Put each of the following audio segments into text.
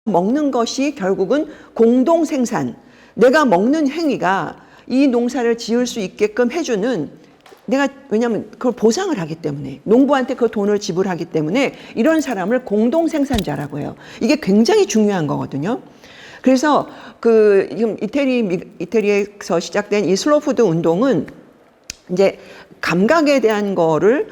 먹는 것이 결국은 공동 생산, 내가 먹는 행위가 이 농사를 지을 수 있게끔 해주는, 내가 왜냐하면 그걸 보상을 하기 때문에, 농부한테 그 돈을 지불하기 때문에 이런 사람을 공동 생산자라고 해요. 이게 굉장히 중요한 거거든요. 그래서 지금 이태리에서 시작된 이 슬로푸드 운동은 이제 감각에 대한 거를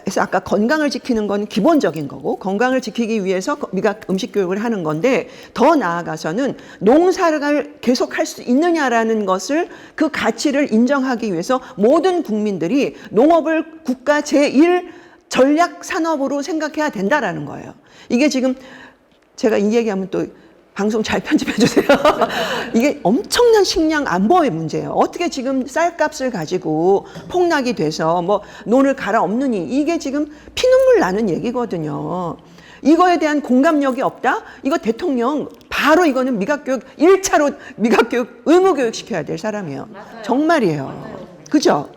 해서, 아까 건강을 지키는 건 기본적인 거고, 건강을 지키기 위해서 미각 음식 교육을 하는 건데, 더 나아가서는 농사를 계속 할 수 있느냐라는 것을, 그 가치를 인정하기 위해서 모든 국민들이 농업을 국가 제1 전략 산업으로 생각해야 된다라는 거예요. 이게 지금 제가 이 얘기하면 또 방송 잘 편집해 주세요. 이게 엄청난 식량 안보의 문제예요. 어떻게 지금 쌀값을 가지고 폭락이 돼서 뭐 논을 갈아엎느니, 이게 지금 피눈물 나는 얘기거든요. 이거에 대한 공감력이 없다? 이거 대통령 바로, 이거는 미각교육 1차로 미각교육 의무교육 시켜야 될 사람이에요. 맞아요. 정말이에요. 맞아요. 그죠?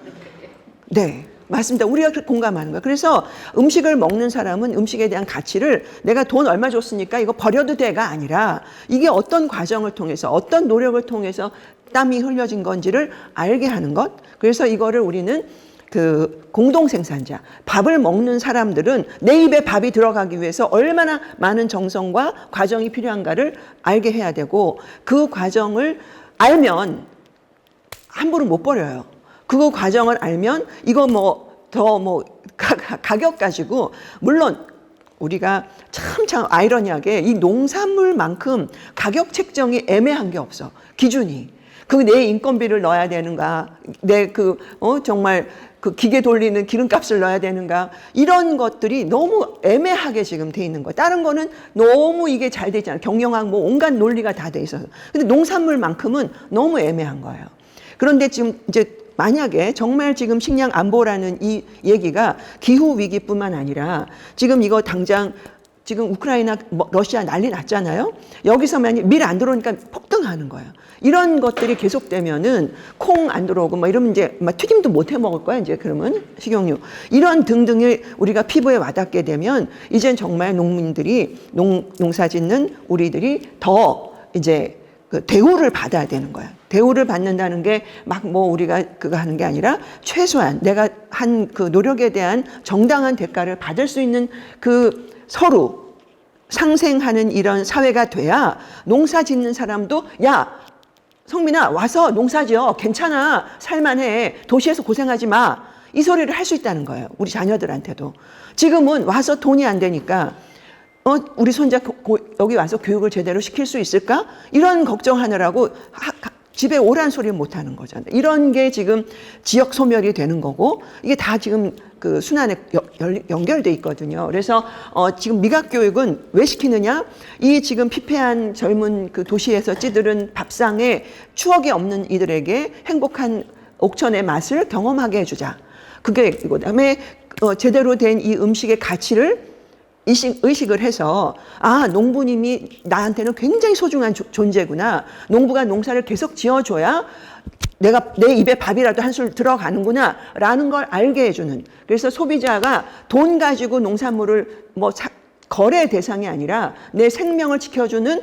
네. 맞습니다. 우리가 공감하는 거예요. 그래서 음식을 먹는 사람은 음식에 대한 가치를, 내가 돈 얼마 줬으니까 이거 버려도 돼가 아니라, 이게 어떤 과정을 통해서, 어떤 노력을 통해서 땀이 흘려진 건지를 알게 하는 것. 그래서 이거를 우리는 공동 생산자, 밥을 먹는 사람들은 내 입에 밥이 들어가기 위해서 얼마나 많은 정성과 과정이 필요한가를 알게 해야 되고, 그 과정을 알면 함부로 못 버려요. 그 과정을 알면 이거 가격 가지고, 물론 우리가 참 아이러니하게 이 농산물만큼 가격 책정이 애매한 게 없어. 기준이. 내 인건비를 넣어야 되는가, 정말 기계 돌리는 기름값을 넣어야 되는가, 이런 것들이 너무 애매하게 지금 돼 있는 거야. 다른 거는 너무 이게 잘 돼 있잖아. 경영학 온갖 논리가 다 돼 있어서. 근데 농산물만큼은 너무 애매한 거예요. 그런데 지금 이제 만약에 정말 지금 식량 안보라는 이 얘기가 기후 위기뿐만 아니라, 지금 이거 당장 지금 우크라이나, 러시아 난리 났잖아요. 여기서 만약 밀 안 들어오니까 폭등하는 거예요. 이런 것들이 계속되면은 콩 안 들어오고 이러면 이제 튀김도 못 해 먹을 거야. 이제 그러면 식용유 이런 등등이 우리가 피부에 와닿게 되면, 이젠 정말 농민들이, 농사짓는 우리들이 더 이제 대우를 받아야 되는 거야. 대우를 받는다는 게 우리가 그거 하는 게 아니라, 최소한 내가 한 그 노력에 대한 정당한 대가를 받을 수 있는 서로 상생하는 이런 사회가 돼야, 농사 짓는 사람도 야, 성민아 와서 농사 지어, 괜찮아, 살만해, 도시에서 고생하지 마, 이 소리를 할 수 있다는 거예요. 우리 자녀들한테도. 지금은 와서 돈이 안 되니까 우리 손자 여기 와서 교육을 제대로 시킬 수 있을까? 이런 걱정하느라고 집에 오란 소리를 못 하는 거잖아요. 이런 게 지금 지역 소멸이 되는 거고, 이게 다 지금 순환에 연결돼 있거든요. 그래서 지금 미각 교육은 왜 시키느냐? 이 지금 피폐한 젊은 도시에서 찌들은 밥상에 추억이 없는 이들에게 행복한 옥천의 맛을 경험하게 해주자. 그다음에 제대로 된 이 음식의 가치를 의식을 해서, 농부님이 나한테는 굉장히 소중한 존재구나. 농부가 농사를 계속 지어줘야 내 입에 밥이라도 한술 들어가는구나 라는 걸 알게 해주는. 그래서 소비자가 돈 가지고 농산물을 거래 대상이 아니라 내 생명을 지켜주는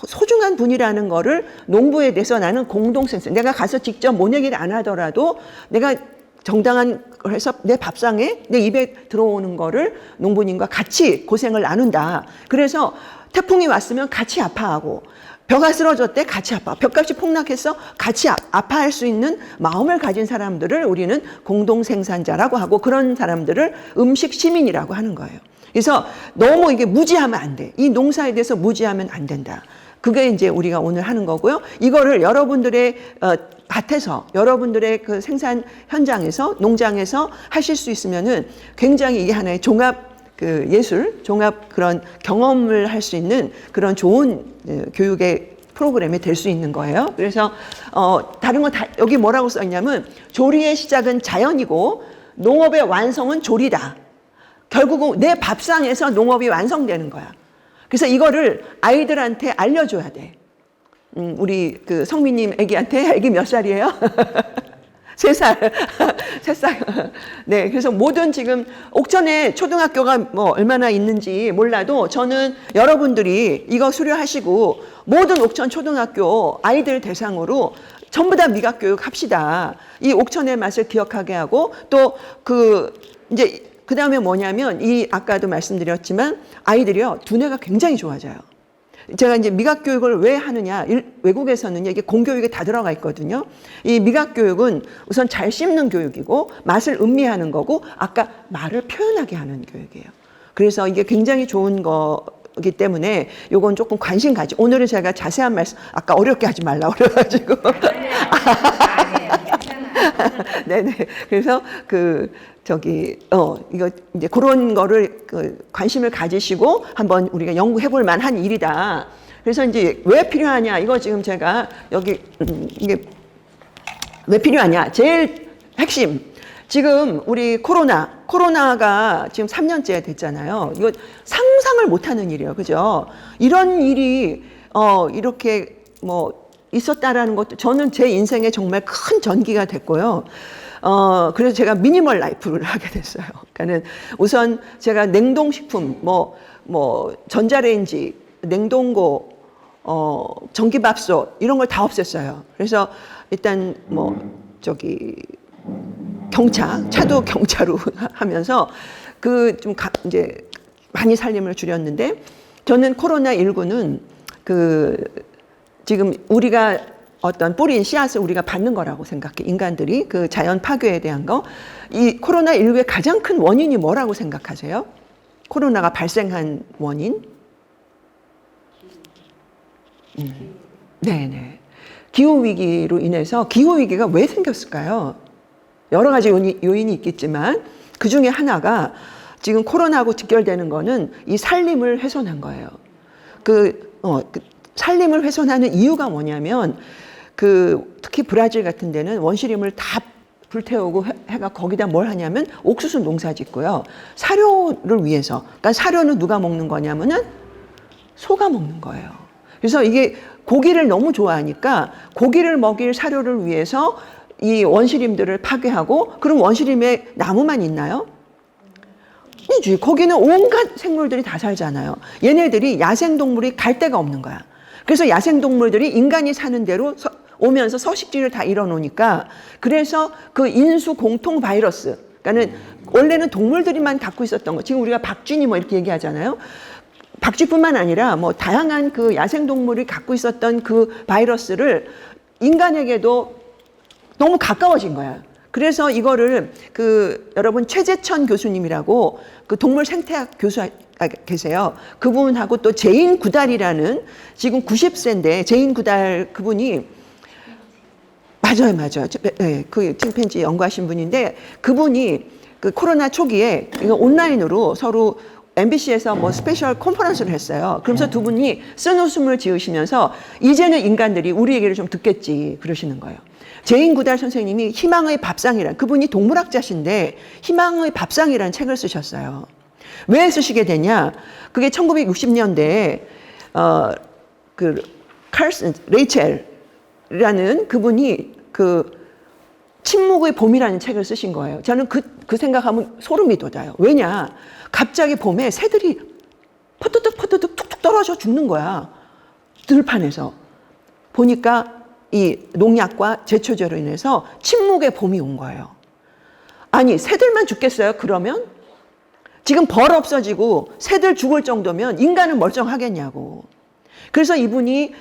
소중한 분이라는 거를 농부에 대해서 나는 공동생산, 내가 가서 직접 모내기를 안 하더라도 내가 정당한 걸 해서 내 밥상에, 내 입에 들어오는 거를 농부님과 같이 고생을 나눈다. 그래서 태풍이 왔으면 같이 아파하고, 벼가 쓰러졌대 같이 아파, 벼값이 폭락해서 같이 아파할 수 있는 마음을 가진 사람들을 우리는 공동생산자라고 하고, 그런 사람들을 음식 시민이라고 하는 거예요. 그래서 너무 이게 무지하면 안 돼. 이 농사에 대해서 무지하면 안 된다. 그게 이제 우리가 오늘 하는 거고요. 이거를 여러분들의 밭에서, 여러분들의 생산 현장에서, 농장에서 하실 수 있으면은 굉장히 이게 하나의 종합 예술, 종합 그런 경험을 할 수 있는 그런 좋은 교육의 프로그램이 될 수 있는 거예요. 그래서 다른 거 다 여기 뭐라고 써 있냐면, 조리의 시작은 자연이고 농업의 완성은 조리다. 결국은 내 밥상에서 농업이 완성되는 거야. 그래서 이거를 아이들한테 알려줘야 돼. 우리 성민님 애기한테, 애기 몇 살이에요? 3살. 3살. 네. 그래서 모든 지금 옥천에 초등학교가 뭐 얼마나 있는지 몰라도 저는 여러분들이 이거 수료하시고 모든 옥천 초등학교 아이들 대상으로 전부 다 미각 교육 합시다. 이 옥천의 맛을 기억하게 하고 또 이제 그 다음에 뭐냐면 이 아까도 말씀드렸지만 아이들이요 두뇌가 굉장히 좋아져요. 제가 이제 미각 교육을 왜 하느냐, 외국에서는 이게 공교육에 다 들어가 있거든요. 이 미각 교육은 우선 잘 씹는 교육이고 맛을 음미하는 거고 아까 말을 표현하게 하는 교육이에요. 그래서 이게 굉장히 좋은 거기 때문에 요건 조금 관심 가지. 오늘은 제가 자세한 말씀 아까 어렵게 하지 말라고 그래가지고. 네네. 그래서 이거 이제 그런 거를 관심을 가지시고 한번 우리가 연구해 볼 만한 일이다. 그래서 이제 왜 필요하냐? 이거 지금 제가 여기, 이게 왜 필요하냐? 제일 핵심. 지금 우리 코로나가 지금 3년째 됐잖아요. 이거 상상을 못 하는 일이에요. 그죠? 이런 일이, 이렇게 있었다라는 것도 저는 제 인생에 정말 큰 전기가 됐고요. 그래서 제가 미니멀 라이프를 하게 됐어요. 그러니까는 우선 제가 냉동식품, 전자레인지, 냉동고, 전기밥솥, 이런 걸 다 없앴어요. 그래서 일단 차도 경차로 하면서 이제 많이 살림을 줄였는데 저는 코로나19는 지금 우리가 어떤 뿌린 씨앗을 우리가 받는 거라고 생각해. 인간들이 그 자연 파괴에 대한 거. 이 코로나19의 가장 큰 원인이 뭐라고 생각하세요? 코로나가 발생한 원인? 네네. 기후위기로 인해서 기후위기가 왜 생겼을까요? 여러 가지 요인이 있겠지만 그 중에 하나가 지금 코로나하고 직결되는 거는 이 산림을 훼손한 거예요. 산림을 훼손하는 이유가 뭐냐면 특히 브라질 같은 데는 원시림을 다 불태우고 해가 거기다 뭘 하냐면 옥수수 농사 짓고요. 사료를 위해서. 그러니까 사료는 누가 먹는 거냐면은 소가 먹는 거예요. 그래서 이게 고기를 너무 좋아하니까 고기를 먹일 사료를 위해서 이 원시림들을 파괴하고 그럼 원시림에 나무만 있나요? 아니지. 거기는 온갖 생물들이 다 살잖아요. 얘네들이 야생동물이 갈 데가 없는 거야. 그래서 야생동물들이 인간이 사는 대로 오면서 서식지를 다 잃어놓으니까 그래서 그 인수 공통 바이러스, 그러니까는 원래는 동물들이만 갖고 있었던 거. 지금 우리가 박쥐니 이렇게 얘기하잖아요. 박쥐뿐만 아니라 다양한 그 야생동물이 갖고 있었던 그 바이러스를 인간에게도 너무 가까워진 거야. 그래서 이거를 여러분 최재천 교수님이라고 그 동물 생태학 교수 계세요. 그분하고 또 제인 구달이라는 지금 90세인데 제인 구달 그분이 맞아요. 네, 그 침팬지 연구하신 분인데 그분이 그 코로나 초기에 이거 온라인으로 서로 MBC에서 스페셜 컨퍼런스를 했어요. 그러면서 두 분이 쓴웃음을 지으시면서 이제는 인간들이 우리 얘기를 좀 듣겠지 그러시는 거예요. 제인 구달 선생님이 희망의 밥상이라는 그분이 동물학자신데 희망의 밥상이라는 책을 쓰셨어요. 왜 쓰시게 되냐? 그게 1960년대에 칼슨 레이첼이라는 그분이 침묵의 봄이라는 책을 쓰신 거예요. 저는 그 생각하면 소름이 돋아요. 왜냐? 갑자기 봄에 새들이 퍼드득 툭툭 떨어져 죽는 거야. 들판에서. 보니까 이 농약과 제초제로 인해서 침묵의 봄이 온 거예요. 아니, 새들만 죽겠어요? 그러면? 지금 벌 없어지고 새들 죽을 정도면 인간은 멀쩡하겠냐고. 그래서 이분이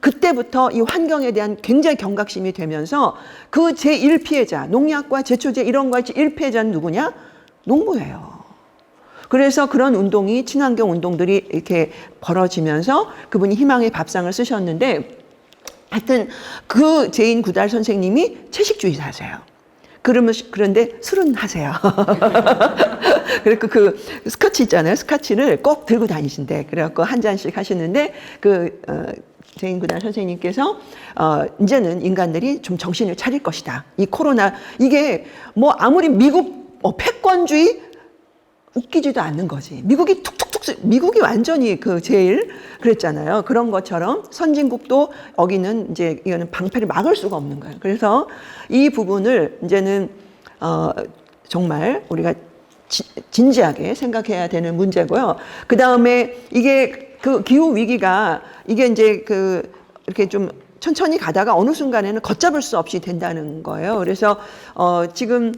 그때부터 이 환경에 대한 굉장히 경각심이 되면서 그 제1피해자, 농약과 제초제 이런 거의 제1피해자는 누구냐? 농부예요. 그래서 그런 운동이, 친환경 운동들이 이렇게 벌어지면서 그분이 희망의 밥상을 쓰셨는데 하여튼 그 제인 구달 선생님이 채식주의자세요. 그런데 술은 하세요. 그리고 그 스카치 있잖아요. 스카치를 꼭 들고 다니신대. 그래갖고 한 잔씩 하시는데 제인 구달 선생님께서 이제는 인간들이 좀 정신을 차릴 것이다. 이 코로나 이게 아무리 미국 패권주의 웃기지도 않는 거지. 미국이 미국이 완전히 그 제일 그랬잖아요. 그런 것처럼 선진국도 여기는 이제 이거는 방패를 막을 수가 없는 거예요. 그래서 이 부분을 이제는 정말 우리가 진지하게 생각해야 되는 문제고요. 그 다음에 이게 그 기후 위기가 이게 이제 이렇게 좀 천천히 가다가 어느 순간에는 걷잡을 수 없이 된다는 거예요. 그래서 지금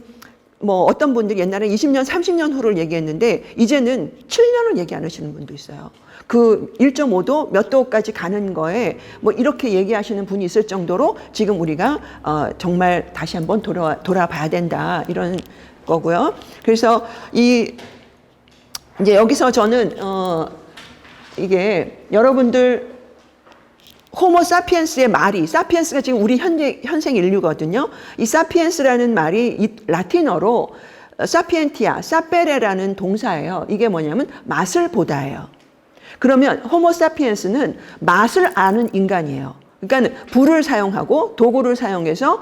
뭐 어떤 분들이 옛날에 20년, 30년 후를 얘기했는데 이제는 7년을 얘기 안 하시는 분도 있어요. 그 1.5도 몇 도까지 가는 거에 뭐 이렇게 얘기하시는 분이 있을 정도로 지금 우리가 정말 다시 한번 돌아봐야 된다 이런 거고요. 그래서 이제 여기서 저는 이게 여러분들 호모 사피엔스의 말이, 사피엔스가 지금 우리 현생 인류거든요. 이 사피엔스라는 말이 이 라틴어로 사피엔티아, 사페레라는 동사예요. 이게 뭐냐면 맛을 보다예요. 그러면 호모 사피엔스는 맛을 아는 인간이에요. 그러니까 불을 사용하고 도구를 사용해서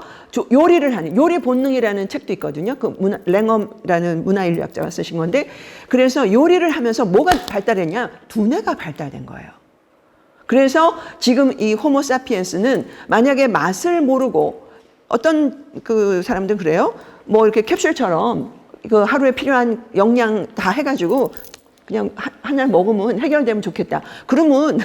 요리를 하는, 요리 본능이라는 책도 있거든요. 그 랭엄이라는 문화인류학자가 쓰신 건데, 그래서 요리를 하면서 뭐가 발달했냐? 두뇌가 발달된 거예요. 그래서 지금 이 호모 사피엔스는 만약에 맛을 모르고 어떤 그 사람들은 그래요. 뭐 이렇게 캡슐처럼 그 하루에 필요한 영양 다 해가지고 그냥 하나 먹으면 해결되면 좋겠다. 그러면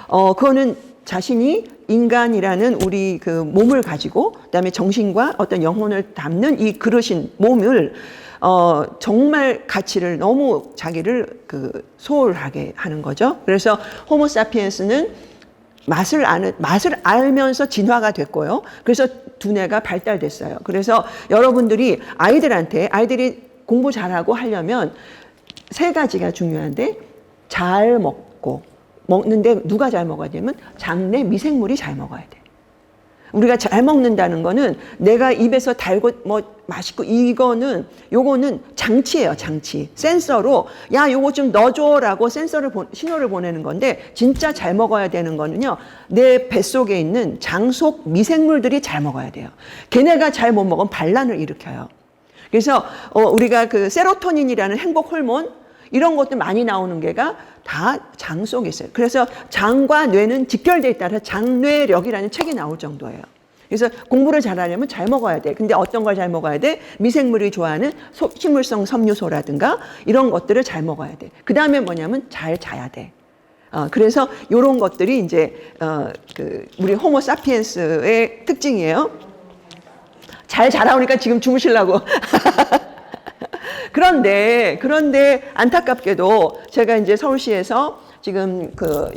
그거는 자신이 인간이라는 우리 그 몸을 가지고 그다음에 정신과 어떤 영혼을 담는 이 그릇인 몸을 정말 가치를 너무 자기를 소홀하게 하는 거죠. 그래서 호모 사피엔스는 맛을 알면서 진화가 됐고요. 그래서 두뇌가 발달됐어요. 그래서 여러분들이 아이들이 공부 잘하고 하려면 세 가지가 중요한데, 잘 먹는데 누가 잘 먹어야 되면 장내 미생물이 잘 먹어야 돼. 우리가 잘 먹는다는 거는 내가 입에서 달고 뭐 맛있고 요거는 장치예요, 장치. 센서로 야, 요거 좀 넣어줘라고 신호를 보내는 건데, 진짜 잘 먹어야 되는 거는요, 내 뱃속에 있는 장속 미생물들이 잘 먹어야 돼요. 걔네가 잘 못 먹으면 반란을 일으켜요. 그래서 우리가 그 세로토닌이라는 행복 호르몬 이런 것도 많이 나오는 게가 다 장 속에 있어요. 그래서 장과 뇌는 직결돼 있다라 장뇌력이라는 책이 나올 정도예요. 그래서 공부를 잘하려면 잘 먹어야 돼. 근데 어떤 걸 잘 먹어야 돼? 미생물이 좋아하는 식물성 섬유소라든가 이런 것들을 잘 먹어야 돼. 그 다음에 뭐냐면 잘 자야 돼. 그래서 이런 것들이 이제 우리 호모 사피엔스의 특징이에요. 잘 자라오니까 지금 주무시려고. 그런데 안타깝게도 제가 이제 서울시에서 지금 그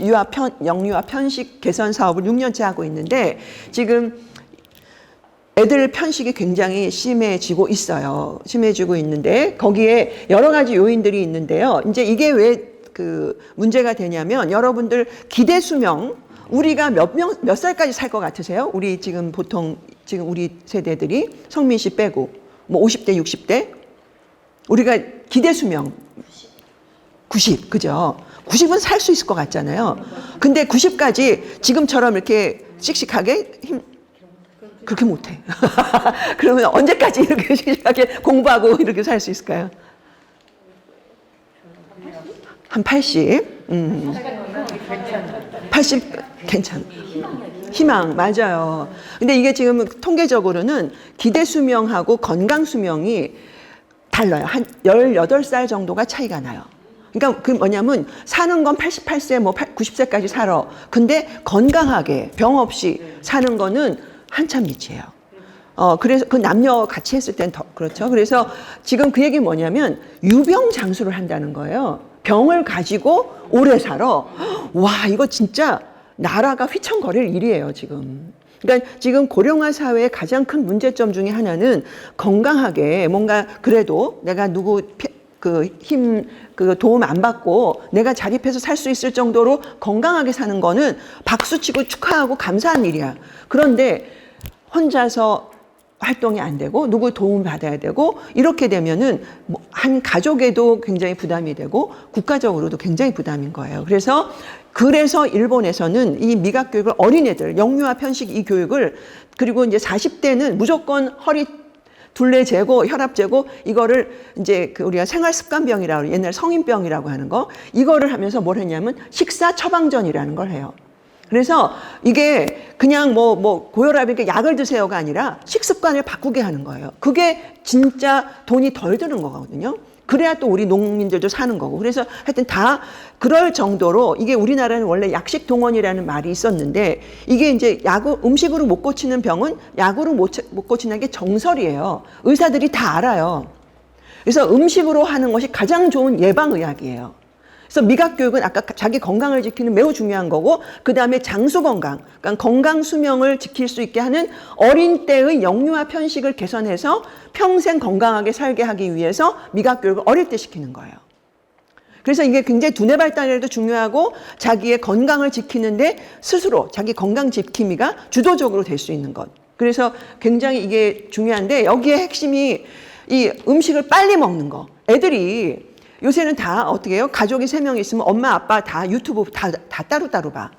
영유아 편식 개선 사업을 6년째 하고 있는데, 지금 애들 편식이 굉장히 심해지고 있어요. 심해지고 있는데 거기에 여러 가지 요인들이 있는데요. 이제 이게 왜 문제가 되냐면, 여러분들 기대 수명, 우리가 몇 살까지 살 것 같으세요? 우리 지금 우리 세대들이, 성민 씨 빼고 뭐 50대, 60대, 우리가 기대 수명 90, 그죠? 90은 살 수 있을 것 같잖아요. 근데 90까지 지금처럼 이렇게 씩씩하게 그렇게 못해. 그러면 언제까지 이렇게 씩씩하게 공부하고 이렇게 살 수 있을까요? 한 80? 80 괜찮아. 희망, 맞아요. 근데 이게 지금 통계적으로는 기대 수명하고 건강 수명이 달라요. 한 18살 정도가 차이가 나요. 그러니까 그 뭐냐면 사는 건 88세, 뭐 90세까지 살아. 근데 건강하게 병 없이 사는 거는 한참 밑이에요. 그래서 그 남녀 같이 했을 땐 더 그렇죠. 그래서 지금 그 얘기 뭐냐면 유병장수를 한다는 거예요. 병을 가지고 오래 살아. 와, 이거 진짜 나라가 휘청거릴 일이에요, 지금. 그러니까 지금 고령화 사회의 가장 큰 문제점 중에 하나는 건강하게 뭔가 그래도 내가 누구 도움 안 받고 내가 자립해서 살 수 있을 정도로 건강하게 사는 거는 박수치고 축하하고 감사한 일이야. 그런데 혼자서 활동이 안 되고 누구 도움 받아야 되고 이렇게 되면은 한 가족에도 굉장히 부담이 되고 국가적으로도 굉장히 부담인 거예요. 그래서 일본에서는 이 미각 교육을 어린애들 영유아 편식 이 교육을, 그리고 이제 40대는 무조건 허리 둘레 재고, 혈압 재고, 이거를 이제 그 우리가 생활습관병이라고, 옛날 성인병이라고 하는 거, 이거를 하면서 뭘 했냐면 식사 처방전이라는 걸 해요. 그래서 이게 그냥 뭐 고혈압이니까 약을 드세요가 아니라 식습관을 바꾸게 하는 거예요. 그게 진짜 돈이 덜 드는 거거든요. 그래야 또 우리 농민들도 사는 거고. 그래서 하여튼 다 그럴 정도로, 이게 우리나라는 원래 약식 동원이라는 말이 있었는데, 이게 이제 음식으로 못 고치는 병은 약으로 못 고치는 게 정설이에요. 의사들이 다 알아요. 그래서 음식으로 하는 것이 가장 좋은 예방의학이에요. 그래서 미각교육은 아까 자기 건강을 지키는 매우 중요한 거고, 그 다음에 장수 건강, 그러니까 건강 수명을 지킬 수 있게 하는 어린 때의 영유아 편식을 개선해서 평생 건강하게 살게 하기 위해서 미각교육을 어릴 때 시키는 거예요. 그래서 이게 굉장히 두뇌 발달에도 중요하고, 자기의 건강을 지키는데 스스로 자기 건강 지킴이가 주도적으로 될 수 있는 것. 그래서 굉장히 이게 중요한데, 여기에 핵심이 이 음식을 빨리 먹는 거. 애들이 요새는 다 어떻게 해요? 가족이 3명 있으면 엄마, 아빠 다 유튜브 다 따로따로 봐.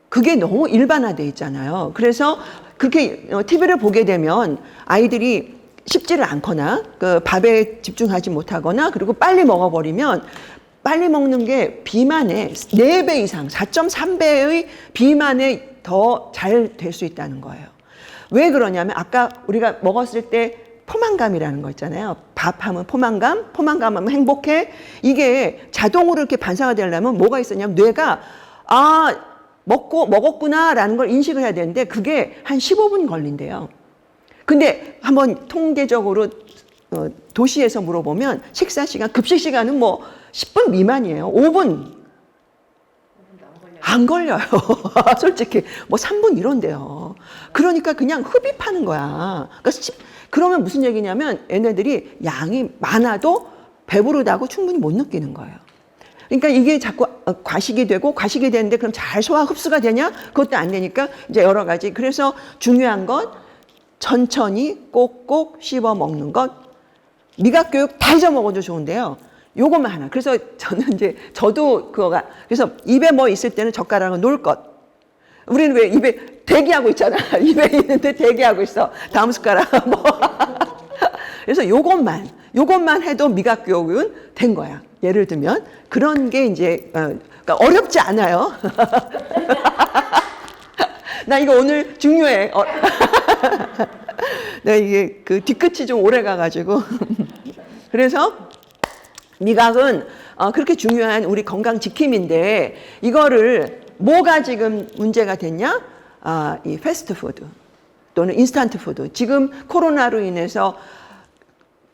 그게 너무 일반화돼 있잖아요. 그래서 그렇게 TV를 보게 되면 아이들이 쉽지를 않거나, 그 밥에 집중하지 못하거나, 그리고 빨리 먹어버리면, 빨리 먹는 게 비만의 4배 이상, 4.3배의 비만에 더 잘 될 수 있다는 거예요. 왜 그러냐면, 아까 우리가 먹었을 때 포만감이라는 거 있잖아요. 밥하면 포만감, 포만감 하면 행복해. 이게 자동으로 이렇게 반사가 되려면 뭐가 있었냐면, 뇌가 먹었구나라는 걸 인식을 해야 되는데, 그게 한 15분 걸린대요. 근데 한번 통계적으로 도시에서 물어보면 식사 시간, 급식 시간은 뭐 10분 미만이에요. 5분. 안 걸려요. 솔직히 뭐 3분 이런데요. 그러니까 그냥 흡입하는 거야. 그러면 무슨 얘기냐면, 얘네들이 양이 많아도 배부르다고 충분히 못 느끼는 거예요. 그러니까 이게 자꾸 과식이 되고, 과식이 되는데 그럼 잘 소화 흡수가 되냐? 그것도 안 되니까 이제 여러 가지. 그래서 중요한 건 천천히 꼭꼭 씹어 먹는 것. 미각교육 다 잊어먹어도 좋은데요. 요것만 하나. 그래서 저도 그거가, 그래서 입에 뭐 있을 때는 젓가락은 놓을 것. 우리는 왜 입에 대기하고 있잖아. 입에 있는데 대기하고 있어. 다음 숟가락 뭐. 그래서 요것만 해도 미각교육은 된 거야. 예를 들면 그런 게 이제 그러니까 어렵지 않아요. 나 이거 오늘 중요해. 나 이게 그 뒤끝이 좀 오래 가가지고. 그래서 미각은 그렇게 중요한 우리 건강 지킴인데, 이거를 뭐가 지금 문제가 됐냐? 이 패스트푸드 또는 인스턴트 푸드. 지금 코로나로 인해서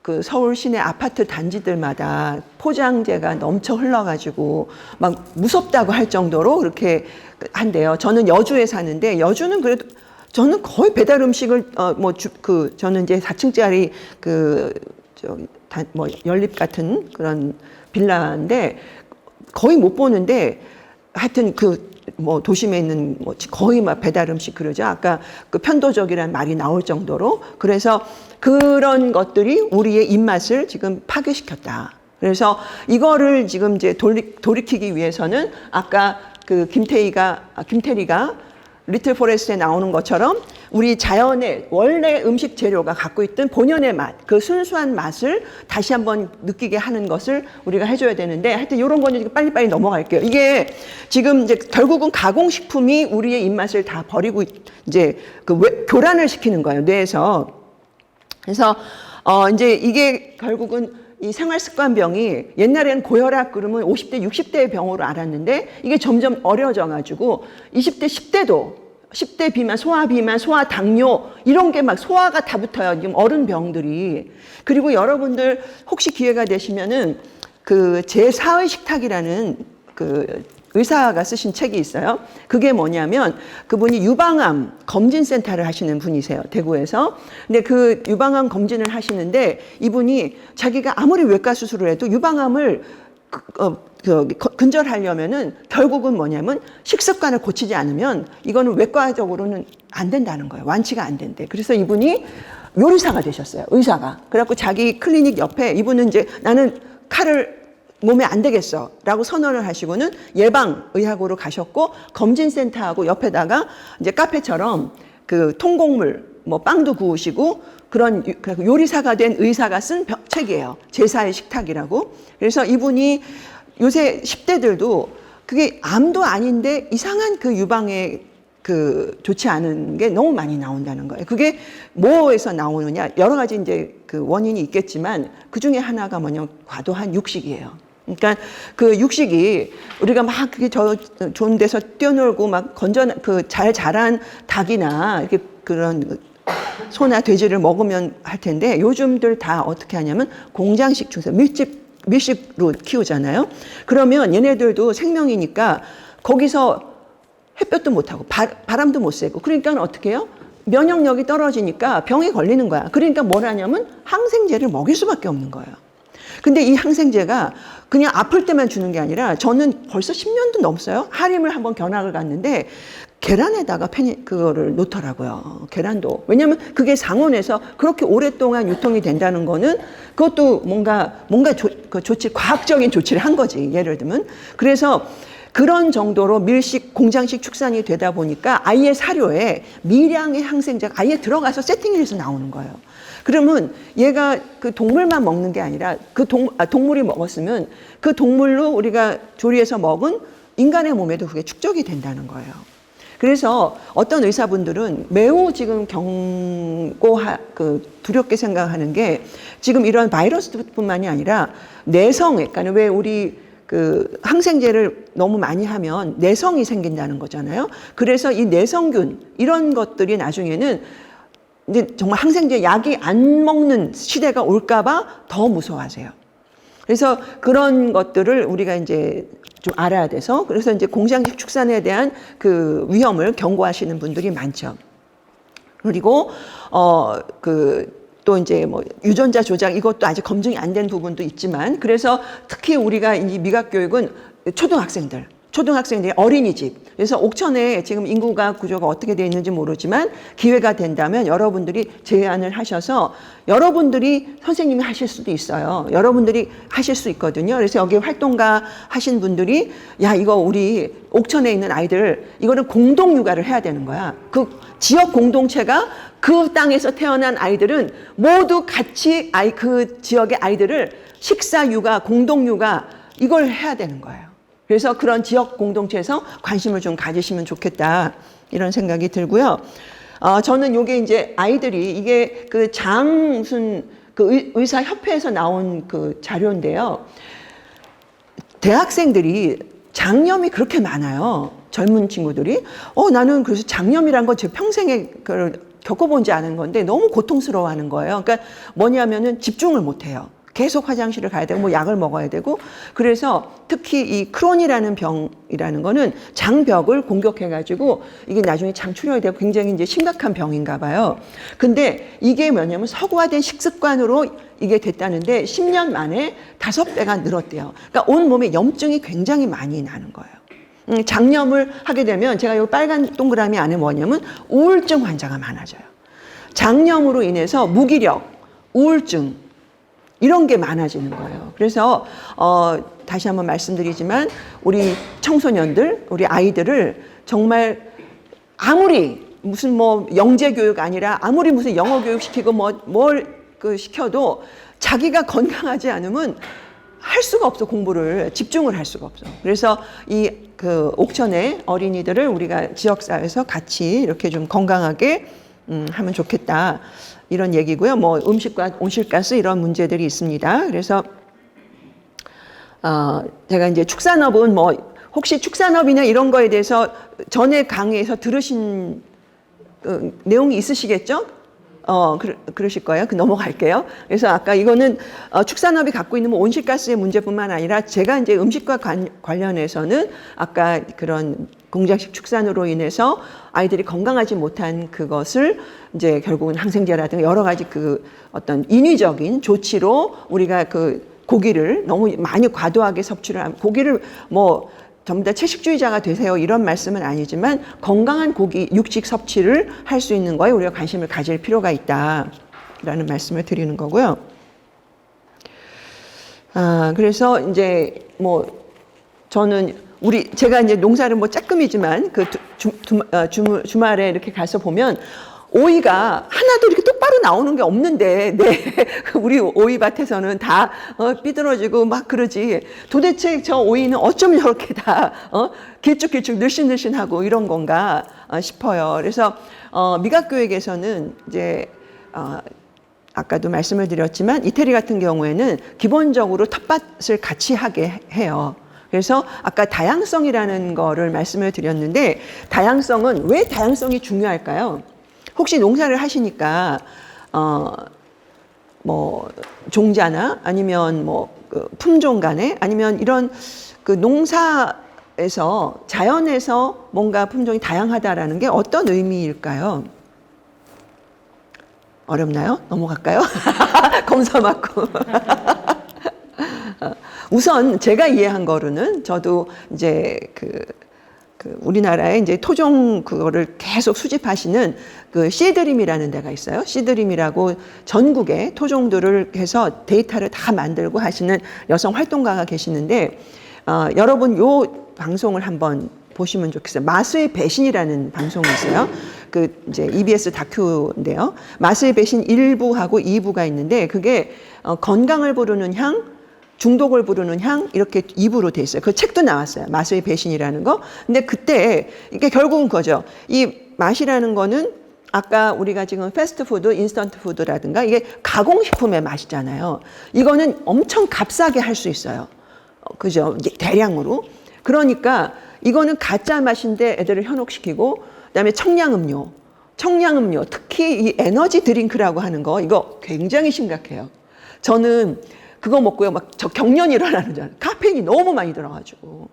그 서울 시내 아파트 단지들마다 포장재가 넘쳐 흘러가지고 막 무섭다고 할 정도로 그렇게 한대요. 저는 여주에 사는데, 여주는 그래도 저는 거의 배달 음식을 저는 이제 4층짜리 연립 같은 그런 빌라인데 거의 못 보는데, 하여튼 도심에 있는 거의 막 배달 음식 그러죠. 아까 그 편도적이라는 말이 나올 정도로. 그래서 그런 것들이 우리의 입맛을 지금 파괴시켰다. 그래서 이거를 지금 이제 돌이키기 위해서는 아까 그 김태리가 리틀 포레스트에 나오는 것처럼 우리 자연의 원래 음식 재료가 갖고 있던 본연의 맛, 그 순수한 맛을 다시 한번 느끼게 하는 것을 우리가 해줘야 되는데, 하여튼 이런 거는 빨리빨리 넘어갈게요. 이게 지금 이제 결국은 가공식품이 우리의 입맛을 다 버리고 이제 교란을 시키는 거예요, 뇌에서. 그래서 이제 이게 결국은 이 생활습관병이, 옛날에는 고혈압 그러면 50대, 60대의 병으로 알았는데, 이게 점점 어려져가지고 20대, 10대도 10대 비만, 소화 비만, 소화 당뇨 이런 게 막 소화가 다 붙어요. 지금 어른 병들이. 그리고 여러분들 혹시 기회가 되시면은 그 제4의 식탁이라는 그 의사가 쓰신 책이 있어요. 그게 뭐냐면, 그분이 유방암 검진센터를 하시는 분이세요, 대구에서. 근데 그 유방암 검진을 하시는데, 이분이 자기가 아무리 외과 수술을 해도 유방암을 근절하려면은 결국은 뭐냐면 식습관을 고치지 않으면 이거는 외과적으로는 안 된다는 거예요. 완치가 안 된대. 그래서 이분이 요리사가 되셨어요, 의사가. 그래갖고 자기 클리닉 옆에, 이분은 이제 나는 칼을 몸에 안 되겠어 라고 선언을 하시고는 예방의학으로 가셨고, 검진센터하고 옆에다가 이제 카페처럼 그 통곡물, 뭐 빵도 구우시고 그런 요리사가 된 의사가 쓴 책이에요. 제사의 식탁이라고. 그래서 이분이 요새 10대들도 그게 암도 아닌데 이상한 그 유방에 그 좋지 않은 게 너무 많이 나온다는 거예요. 그게 뭐에서 나오느냐? 여러 가지 이제 그 원인이 있겠지만 그 중에 하나가 뭐냐면 과도한 육식이에요. 그러니까 그 육식이 우리가 막 그게 저 좋은 데서 뛰어놀고 막 그 잘 자란 닭이나 이렇게 그런 소나 돼지를 먹으면 할 텐데 요즘들 다 어떻게 하냐면 공장식 축산 밀집으로 키우잖아요. 그러면 얘네들도 생명이니까 거기서 햇볕도 못하고 바람도 못 쐬고 그러니까 어떻게 해요? 면역력이 떨어지니까 병에 걸리는 거야. 그러니까 뭘 하냐면 항생제를 먹일 수밖에 없는 거예요. 근데 이 항생제가 그냥 아플 때만 주는 게 아니라 저는 벌써 10년도 넘었어요. 하림을 한번 견학을 갔는데 계란에다가 그거를 놓더라고요. 계란도. 왜냐하면 그게 상온에서 그렇게 오랫동안 유통이 된다는 거는 그것도 뭔가 과학적인 조치를 한 거지. 예를 들면. 그래서 그런 정도로 밀식, 공장식 축산이 되다 보니까 아예 사료에 미량의 항생제가 아예 들어가서 세팅이 돼서 나오는 거예요. 그러면 얘가 그 동물만 먹는 게 아니라 동물이 먹었으면 그 동물로 우리가 조리해서 먹은 인간의 몸에도 그게 축적이 된다는 거예요. 그래서 어떤 의사분들은 매우 지금 두렵게 생각하는 게 지금 이런 바이러스뿐만이 아니라 내성, 그러니까 왜 우리 그 항생제를 너무 많이 하면 내성이 생긴다는 거잖아요. 그래서 이 내성균 이런 것들이 나중에는 이제 정말 항생제 약이 안 먹는 시대가 올까봐 더 무서워하세요. 그래서 그런 것들을 우리가 이제 좀 알아야 돼서 그래서 이제 공장식 축산에 대한 그 위험을 경고하시는 분들이 많죠. 그리고 또 이제 뭐 유전자 조작 이것도 아직 검증이 안 된 부분도 있지만 그래서 특히 우리가 이 미각 교육은 초등학생들이 어린이집. 그래서 옥천에 지금 인구가 구조가 어떻게 되어 있는지 모르지만 기회가 된다면 여러분들이 제안을 하셔서 여러분들이 선생님이 하실 수도 있어요. 여러분들이 하실 수 있거든요. 그래서 여기 활동가 하신 분들이 야 이거 우리 옥천에 있는 아이들 이거는 공동 육아를 해야 되는 거야. 그 지역 공동체가 그 땅에서 태어난 아이들은 모두 같이 그 지역의 아이들을 식사 육아, 공동 육아 이걸 해야 되는 거예요. 그래서 그런 지역 공동체에서 관심을 좀 가지시면 좋겠다 이런 생각이 들고요. 저는 요게 이제 아이들이 이게 그 무슨 그 의사협회에서 나온 그 자료인데요. 대학생들이 장염이 그렇게 많아요. 젊은 친구들이. 나는 그래서 장염이란 건 제 평생에 겪어본지 않은 건데 너무 고통스러워하는 거예요. 그러니까 뭐냐면은 집중을 못 해요. 계속 화장실을 가야 되고 뭐 약을 먹어야 되고 그래서 특히 이 크론이라는 병이라는 거는 장벽을 공격해가지고 이게 나중에 장출혈이 되고 굉장히 이제 심각한 병인가 봐요. 근데 이게 뭐냐면 서구화된 식습관으로 이게 됐다는데 10년 만에 5배가 늘었대요. 그러니까 온 몸에 염증이 굉장히 많이 나는 거예요. 장염을 하게 되면 제가 이 빨간 동그라미 안에 뭐냐면 우울증 환자가 많아져요. 장염으로 인해서 무기력, 우울증 이런 게 많아지는 거예요. 그래서 다시 한번 말씀드리지만 우리 청소년들, 우리 아이들을 정말 아무리 무슨 뭐 영재 교육 아니라 아무리 무슨 영어 교육 시키고 뭘 시켜도 자기가 건강하지 않으면 할 수가 없어. 공부를 집중을 할 수가 없어. 그래서 이 그 옥천의 어린이들을 우리가 지역사회에서 같이 이렇게 좀 건강하게 하면 좋겠다. 이런 얘기고요. 뭐 음식과 온실가스 이런 문제들이 있습니다. 그래서 제가 이제 축산업은 뭐 혹시 축산업이나 이런 거에 대해서 전에 강의에서 들으신 내용이 있으시겠죠? 그러실 거예요. 넘어갈게요. 그래서 아까 이거는 축산업이 갖고 있는 뭐 온실가스의 문제뿐만 아니라 제가 이제 음식과 관련해서는 아까 그런 공장식 축산으로 인해서 아이들이 건강하지 못한 그것을 이제 결국은 항생제라든가 여러 가지 그 어떤 인위적인 조치로 우리가 그 고기를 너무 많이 과도하게 섭취를 하면 고기를 뭐 전부 다 채식주의자가 되세요 이런 말씀은 아니지만 건강한 고기 육식 섭취를 할 수 있는 거에 우리가 관심을 가질 필요가 있다라는 말씀을 드리는 거고요. 그래서 이제 뭐 저는 제가 이제 농사를 뭐 조금이지만 그 주말에 이렇게 가서 보면 오이가 하나도 이렇게 똑바로 나오는 게 없는데, 네, 우리 오이밭에서는 다 삐뚤어지고 막 그러지. 도대체 저 오이는 어쩜 저렇게 다 길쭉길쭉 늘씬늘씬하고 이런 건가 싶어요. 그래서 미각교육에서는 이제 아까도 말씀을 드렸지만 이태리 같은 경우에는 기본적으로 텃밭을 같이 하게 해요. 그래서 아까 다양성이라는 거를 말씀을 드렸는데, 다양성은 왜 다양성이 중요할까요? 혹시 농사를 하시니까 뭐 종자나 아니면 그 품종 간에 아니면 이런 그 농사에서 자연에서 뭔가 품종이 다양하다라는 게 어떤 의미일까요? 어렵나요? 넘어갈까요? 검사 맞고. 우선 제가 이해한 거로는 저도 이제 그 우리나라에 이제 토종 그거를 계속 수집하시는 그 시드림이라는 데가 있어요. 시드림이라고 전국에 토종들을 해서 데이터를 다 만들고 하시는 여성 활동가가 계시는데, 여러분 요 방송을 한번 보시면 좋겠어요. 마수의 배신이라는 방송이 있어요. 그 이제 EBS 다큐인데요. 마수의 배신 1부하고 2부가 있는데, 그게 건강을 부르는 향, 중독을 부르는 향, 이렇게 2부로 돼 있어요. 그 책도 나왔어요. 마수의 배신이라는 거. 근데 그때 이게 결국은 그거죠. 이 맛이라는 거는 아까 우리가 지금 패스트푸드, 인스턴트 푸드라든가 이게 가공식품의 맛이잖아요. 이거는 엄청 값싸게 할 수 있어요. 그죠? 대량으로. 그러니까 이거는 가짜 맛인데 애들을 현혹시키고, 그다음에 청량음료, 특히 이 에너지 드링크라고 하는 거, 이거 굉장히 심각해요. 저는 그거 먹고요, 막 저 경련이 일어나는 줄 알아요. 카페인이 너무 많이 들어가지고.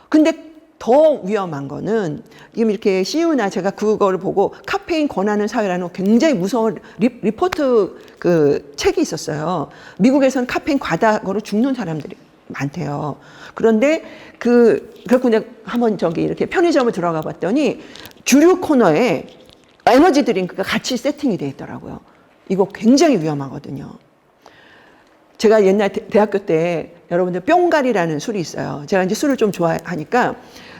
근데 더 위험한 거는, 지금 이렇게 CU나 제가 그거를 보고 카페인 권하는 사회라는 굉장히 무서운 리포트 그 책이 있었어요. 미국에서는 카페인 과다로 죽는 사람들이 많대요. 그런데 그래서 그냥 한번 저기 이렇게 편의점을 들어가 봤더니 주류 코너에 에너지 드링크가 같이 세팅이 돼 있더라고요. 이거 굉장히 위험하거든요. 제가 옛날 대학교 때 여러분들 뿅가리라는 술이 있어요. 제가 이제 술을 좀 좋아하니까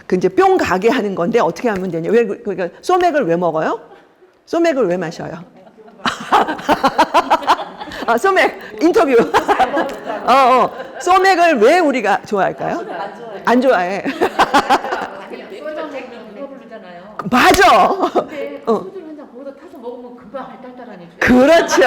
그 이제 뿅 가게 하는 건데 어떻게 하면 되냐? 왜 그러니까 소맥을 왜 먹어요? 소맥을 왜 마셔요? 소맥 인터뷰. 소맥을 왜 우리가 좋아할까요? 안 좋아해. 맞아. 그렇죠.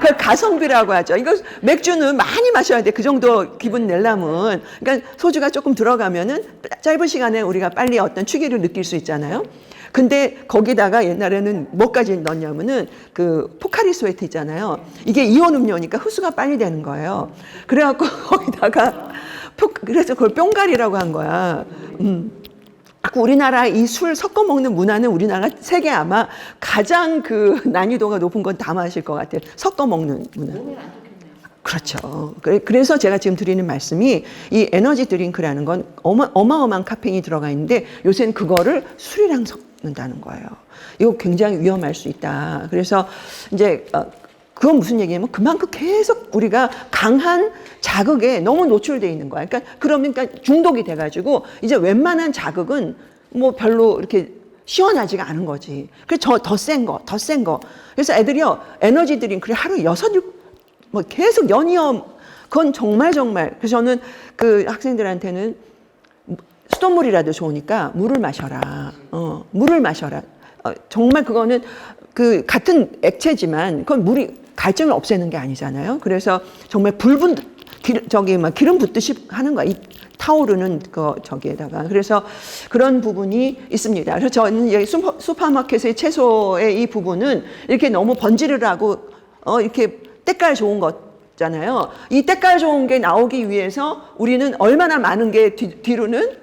그 가성비라고 하죠. 이거 맥주는 많이 마셔야 돼. 그 정도 기분 내려면. 그러니까 소주가 조금 들어가면은 짧은 시간에 우리가 빨리 어떤 취기를 느낄 수 있잖아요. 근데 거기다가 옛날에는 뭐까지 넣냐면은 그 포카리 스웨트 있잖아요. 이게 이온 음료니까 흡수가 빨리 되는 거예요. 그래갖고 거기다가 그래서 그걸 뿅가리라고 한 거야. 우리나라 이 술 섞어 먹는 문화는 우리나라 세계 아마 가장 그 난이도가 높은 건 다 마실 것 같아요. 섞어 먹는 문화. 그렇죠. 그래서 제가 지금 드리는 말씀이 이 에너지 드링크라는 건 어마어마한 카페인이 들어가 있는데 요새는 그거를 술이랑 섞는다는 거예요. 이거 굉장히 위험할 수 있다. 그래서 이제 그건 무슨 얘기냐면 그만큼 계속 우리가 강한 자극에 너무 노출돼 있는 거야. 그러니까 중독이 돼가지고 이제 웬만한 자극은 뭐 별로 이렇게 시원하지가 않은 거지. 그래서 더 센 거. 그래서 애들이요 에너지 드링크를 하루 6, 7, 뭐 계속 연이어. 그건 정말. 그래서 저는 그 학생들한테는 수돗물이라도 좋으니까 물을 마셔라. 물을 마셔라. 정말 그거는 그 같은 액체지만 그건 물이 갈증을 없애는 게 아니잖아요. 그래서 정말 기름 붓듯이 하는 거야. 이 타오르는 저기에다가. 그래서 그런 부분이 있습니다. 그래서 저는 슈퍼마켓의 채소의 이 부분은 이렇게 너무 번지를 하고 이렇게 때깔 좋은 거잖아요. 이 때깔 좋은 게 나오기 위해서 우리는 얼마나 많은 게 뒤로는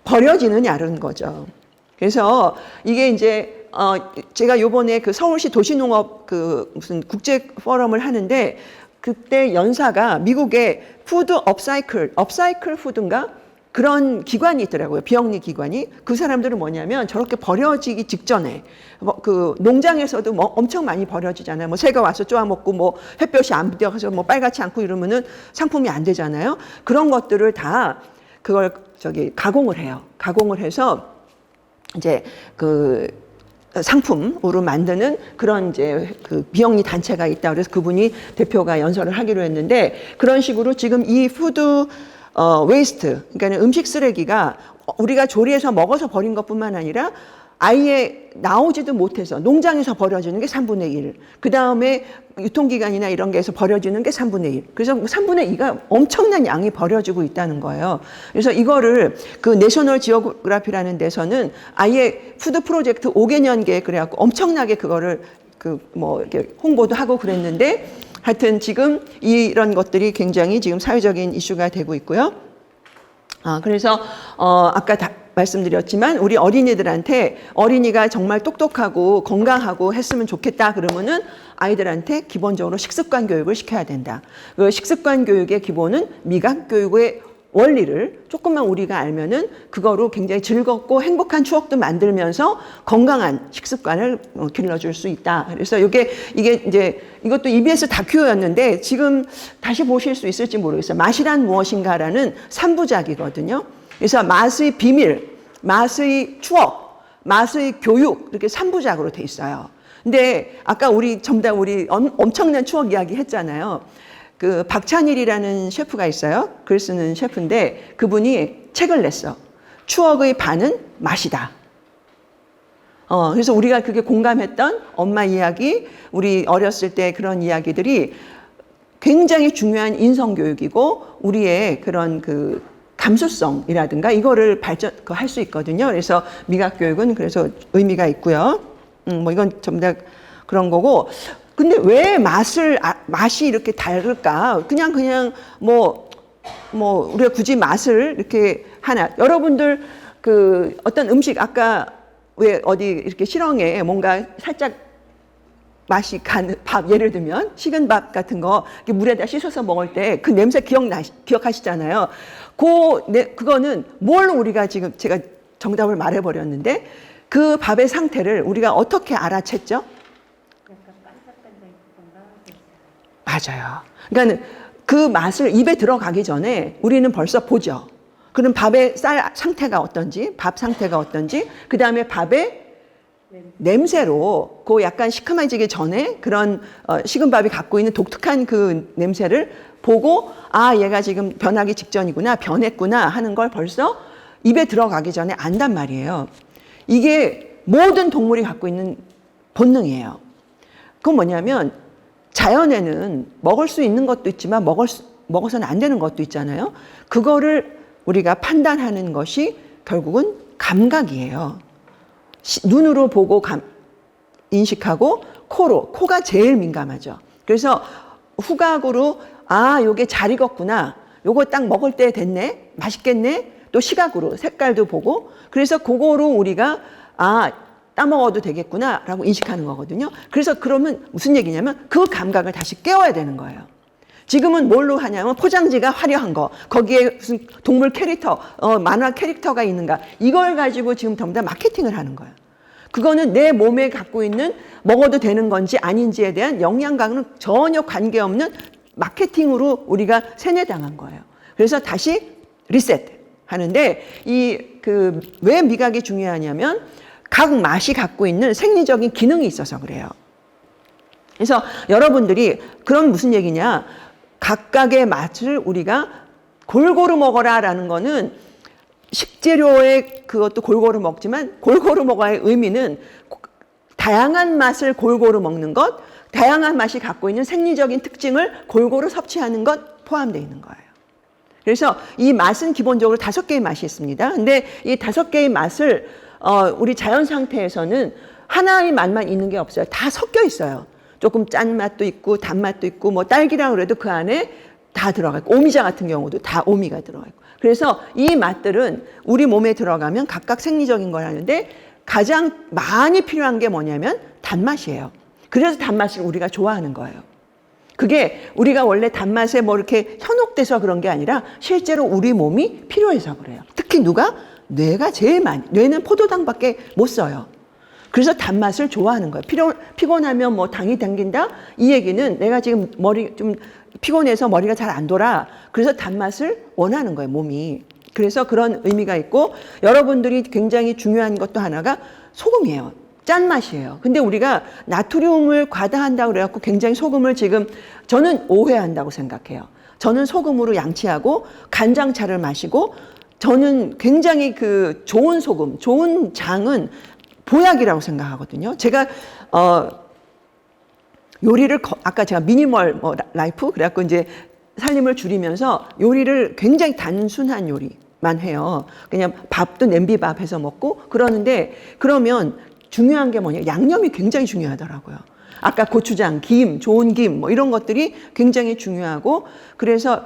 버려지느냐는 거죠. 그래서 이게 이제 제가 요번에 그 서울시 도시농업 그 무슨 국제 포럼을 하는데 그때 연사가 미국의 푸드 업사이클 푸드인가 그런 기관이 있더라고요. 비영리 기관이. 그 사람들은 뭐냐면 저렇게 버려지기 직전에 그 농장에서도 뭐 엄청 많이 버려지잖아요. 뭐 새가 와서 쪼아 먹고 뭐 햇볕이 안 들어가서 뭐 빨갛지 않고 이러면은 상품이 안 되잖아요. 그런 것들을 다 그걸 가공을 해요. 가공을 해서 이제 상품으로 만드는 그런 이제 그 비영리 단체가 있다. 그래서 그분이 대표가 연설을 하기로 했는데 그런 식으로 지금 이 푸드 웨이스트, 그러니까 음식 쓰레기가 우리가 조리해서 먹어서 버린 것뿐만 아니라 아예 나오지도 못해서 농장에서 버려지는 게 3분의 1. 그 다음에 유통기관이나 이런 게에서 버려지는 게 3분의 1. 그래서 3분의 2가 엄청난 양이 버려지고 있다는 거예요. 그래서 이거를 그 내셔널 지오그래피라는 데서는 아예 푸드 프로젝트 5개년 계획 그래갖고 엄청나게 그거를 이렇게 홍보도 하고 그랬는데 하여튼 지금 이런 것들이 굉장히 지금 사회적인 이슈가 되고 있고요. 그래서 아까 말씀드렸지만 우리 어린이들한테 어린이가 정말 똑똑하고 건강하고 했으면 좋겠다 그러면은 아이들한테 기본적으로 식습관 교육을 시켜야 된다. 그 식습관 교육의 기본은 미각 교육의 원리를 조금만 우리가 알면은 그거로 굉장히 즐겁고 행복한 추억도 만들면서 건강한 식습관을 길러줄 수 있다. 그래서 이게 이제 이것도 EBS 다큐였는데 지금 다시 보실 수 있을지 모르겠어요. 맛이란 무엇인가라는 3부작이거든요. 그래서 맛의 비밀, 맛의 추억, 맛의 교육 이렇게 3부작으로 돼 있어요. 근데 아까 우리 전부 다 우리 엄청난 추억 이야기 했잖아요. 그 박찬일이라는 셰프가 있어요. 글 쓰는 셰프인데 그분이 책을 냈어. 추억의 반은 맛이다. 그래서 우리가 그게 공감했던 엄마 이야기, 우리 어렸을 때 그런 이야기들이 굉장히 중요한 인성교육이고 우리의 그런 그 감수성이라든가 이거를 할 수 있거든요. 그래서 미각교육은 그래서 의미가 있고요. 뭐 이건 전부 다 그런 거고. 근데 왜 맛이 이렇게 다를까? 그냥 우리가 굳이 맛을 이렇게 하나. 여러분들 그 어떤 음식 아까 왜 어디 이렇게 실형에 뭔가 살짝 맛이 간 밥, 예를 들면 식은 밥 같은 거 물에다 씻어서 먹을 때 그 냄새 기억하시잖아요. 그거는 뭘로 우리가 지금 제가 정답을 말해버렸는데 그 밥의 상태를 우리가 어떻게 알아챘죠? 맞아요. 그러니까 그 맛을 입에 들어가기 전에 우리는 벌써 보죠. 그럼 밥의 쌀 상태가 어떤지, 밥 상태가 어떤지, 그 다음에 밥의 냄새로 그 약간 시큼해지기 전에 그런 식은 밥이 갖고 있는 독특한 그 냄새를 보고 얘가 지금 변하기 직전이구나, 변했구나 하는 걸 벌써 입에 들어가기 전에 안단 말이에요. 이게 모든 동물이 갖고 있는 본능이에요. 그건 뭐냐면 자연에는 먹을 수 있는 것도 있지만 먹어서는 안 되는 것도 있잖아요. 그거를 우리가 판단하는 것이 결국은 감각이에요. 눈으로 보고 인식하고 코가 제일 민감하죠. 그래서 후각으로 요게 잘 익었구나. 요거 딱 먹을 때 됐네. 맛있겠네. 또 시각으로 색깔도 보고 그래서 그거로 우리가 따먹어도 되겠구나 라고 인식하는 거거든요. 그래서 그러면 무슨 얘기냐면 그 감각을 다시 깨워야 되는 거예요. 지금은 뭘로 하냐면 포장지가 화려한 거, 거기에 무슨 동물 캐릭터, 만화 캐릭터가 있는가 이걸 가지고 지금 전부 다 마케팅을 하는 거예요. 그거는 내 몸에 갖고 있는 먹어도 되는 건지 아닌지에 대한 영양과는 전혀 관계없는 마케팅으로 우리가 세뇌당한 거예요. 그래서 다시 리셋 하는데 왜 미각이 중요하냐면 각 맛이 갖고 있는 생리적인 기능이 있어서 그래요. 그래서 여러분들이 그럼 무슨 얘기냐? 각각의 맛을 우리가 골고루 먹어라라는 거는 식재료의 그것도 골고루 먹지만 골고루 먹어야의 의미는 다양한 맛을 골고루 먹는 것, 다양한 맛이 갖고 있는 생리적인 특징을 골고루 섭취하는 것 포함되어 있는 거예요. 그래서 이 맛은 기본적으로 5개의 맛이 있습니다. 근데 이 5개의 맛을 우리 자연 상태에서는 하나의 맛만 있는 게 없어요. 다 섞여 있어요. 조금 짠 맛도 있고 단맛도 있고 뭐 딸기라 그래도 그 안에 다 들어가 있고 오미자 같은 경우도 다 오미가 들어가 있고 그래서 이 맛들은 우리 몸에 들어가면 각각 생리적인 걸 하는데 가장 많이 필요한 게 뭐냐면 단맛이에요. 그래서 단맛을 우리가 좋아하는 거예요. 그게 우리가 원래 단맛에 뭐 이렇게 현혹돼서 그런 게 아니라 실제로 우리 몸이 필요해서 그래요. 특히 뇌가 제일 많이, 뇌는 포도당밖에 못 써요. 그래서 단맛을 좋아하는 거예요. 피곤하면 뭐 당이 당긴다? 이 얘기는 내가 지금 머리 좀 피곤해서 머리가 잘 안 돌아. 그래서 단맛을 원하는 거예요, 몸이. 그래서 그런 의미가 있고 여러분들이 굉장히 중요한 것도 하나가 소금이에요. 짠맛이에요. 근데 우리가 나트륨을 과다한다고 그래갖고 굉장히 소금을 지금 저는 오해한다고 생각해요. 저는 소금으로 양치하고 간장차를 마시고 저는 굉장히 그 좋은 소금, 좋은 장은 보약이라고 생각하거든요. 제가 요리를 아까 제가 미니멀 라이프 그래갖고 이제 살림을 줄이면서 요리를 굉장히 단순한 요리만 해요. 그냥 밥도 냄비밥 해서 먹고 그러는데 그러면 중요한 게 뭐냐? 양념이 굉장히 중요하더라고요. 아까 고추장, 김, 좋은 김 뭐 이런 것들이 굉장히 중요하고 그래서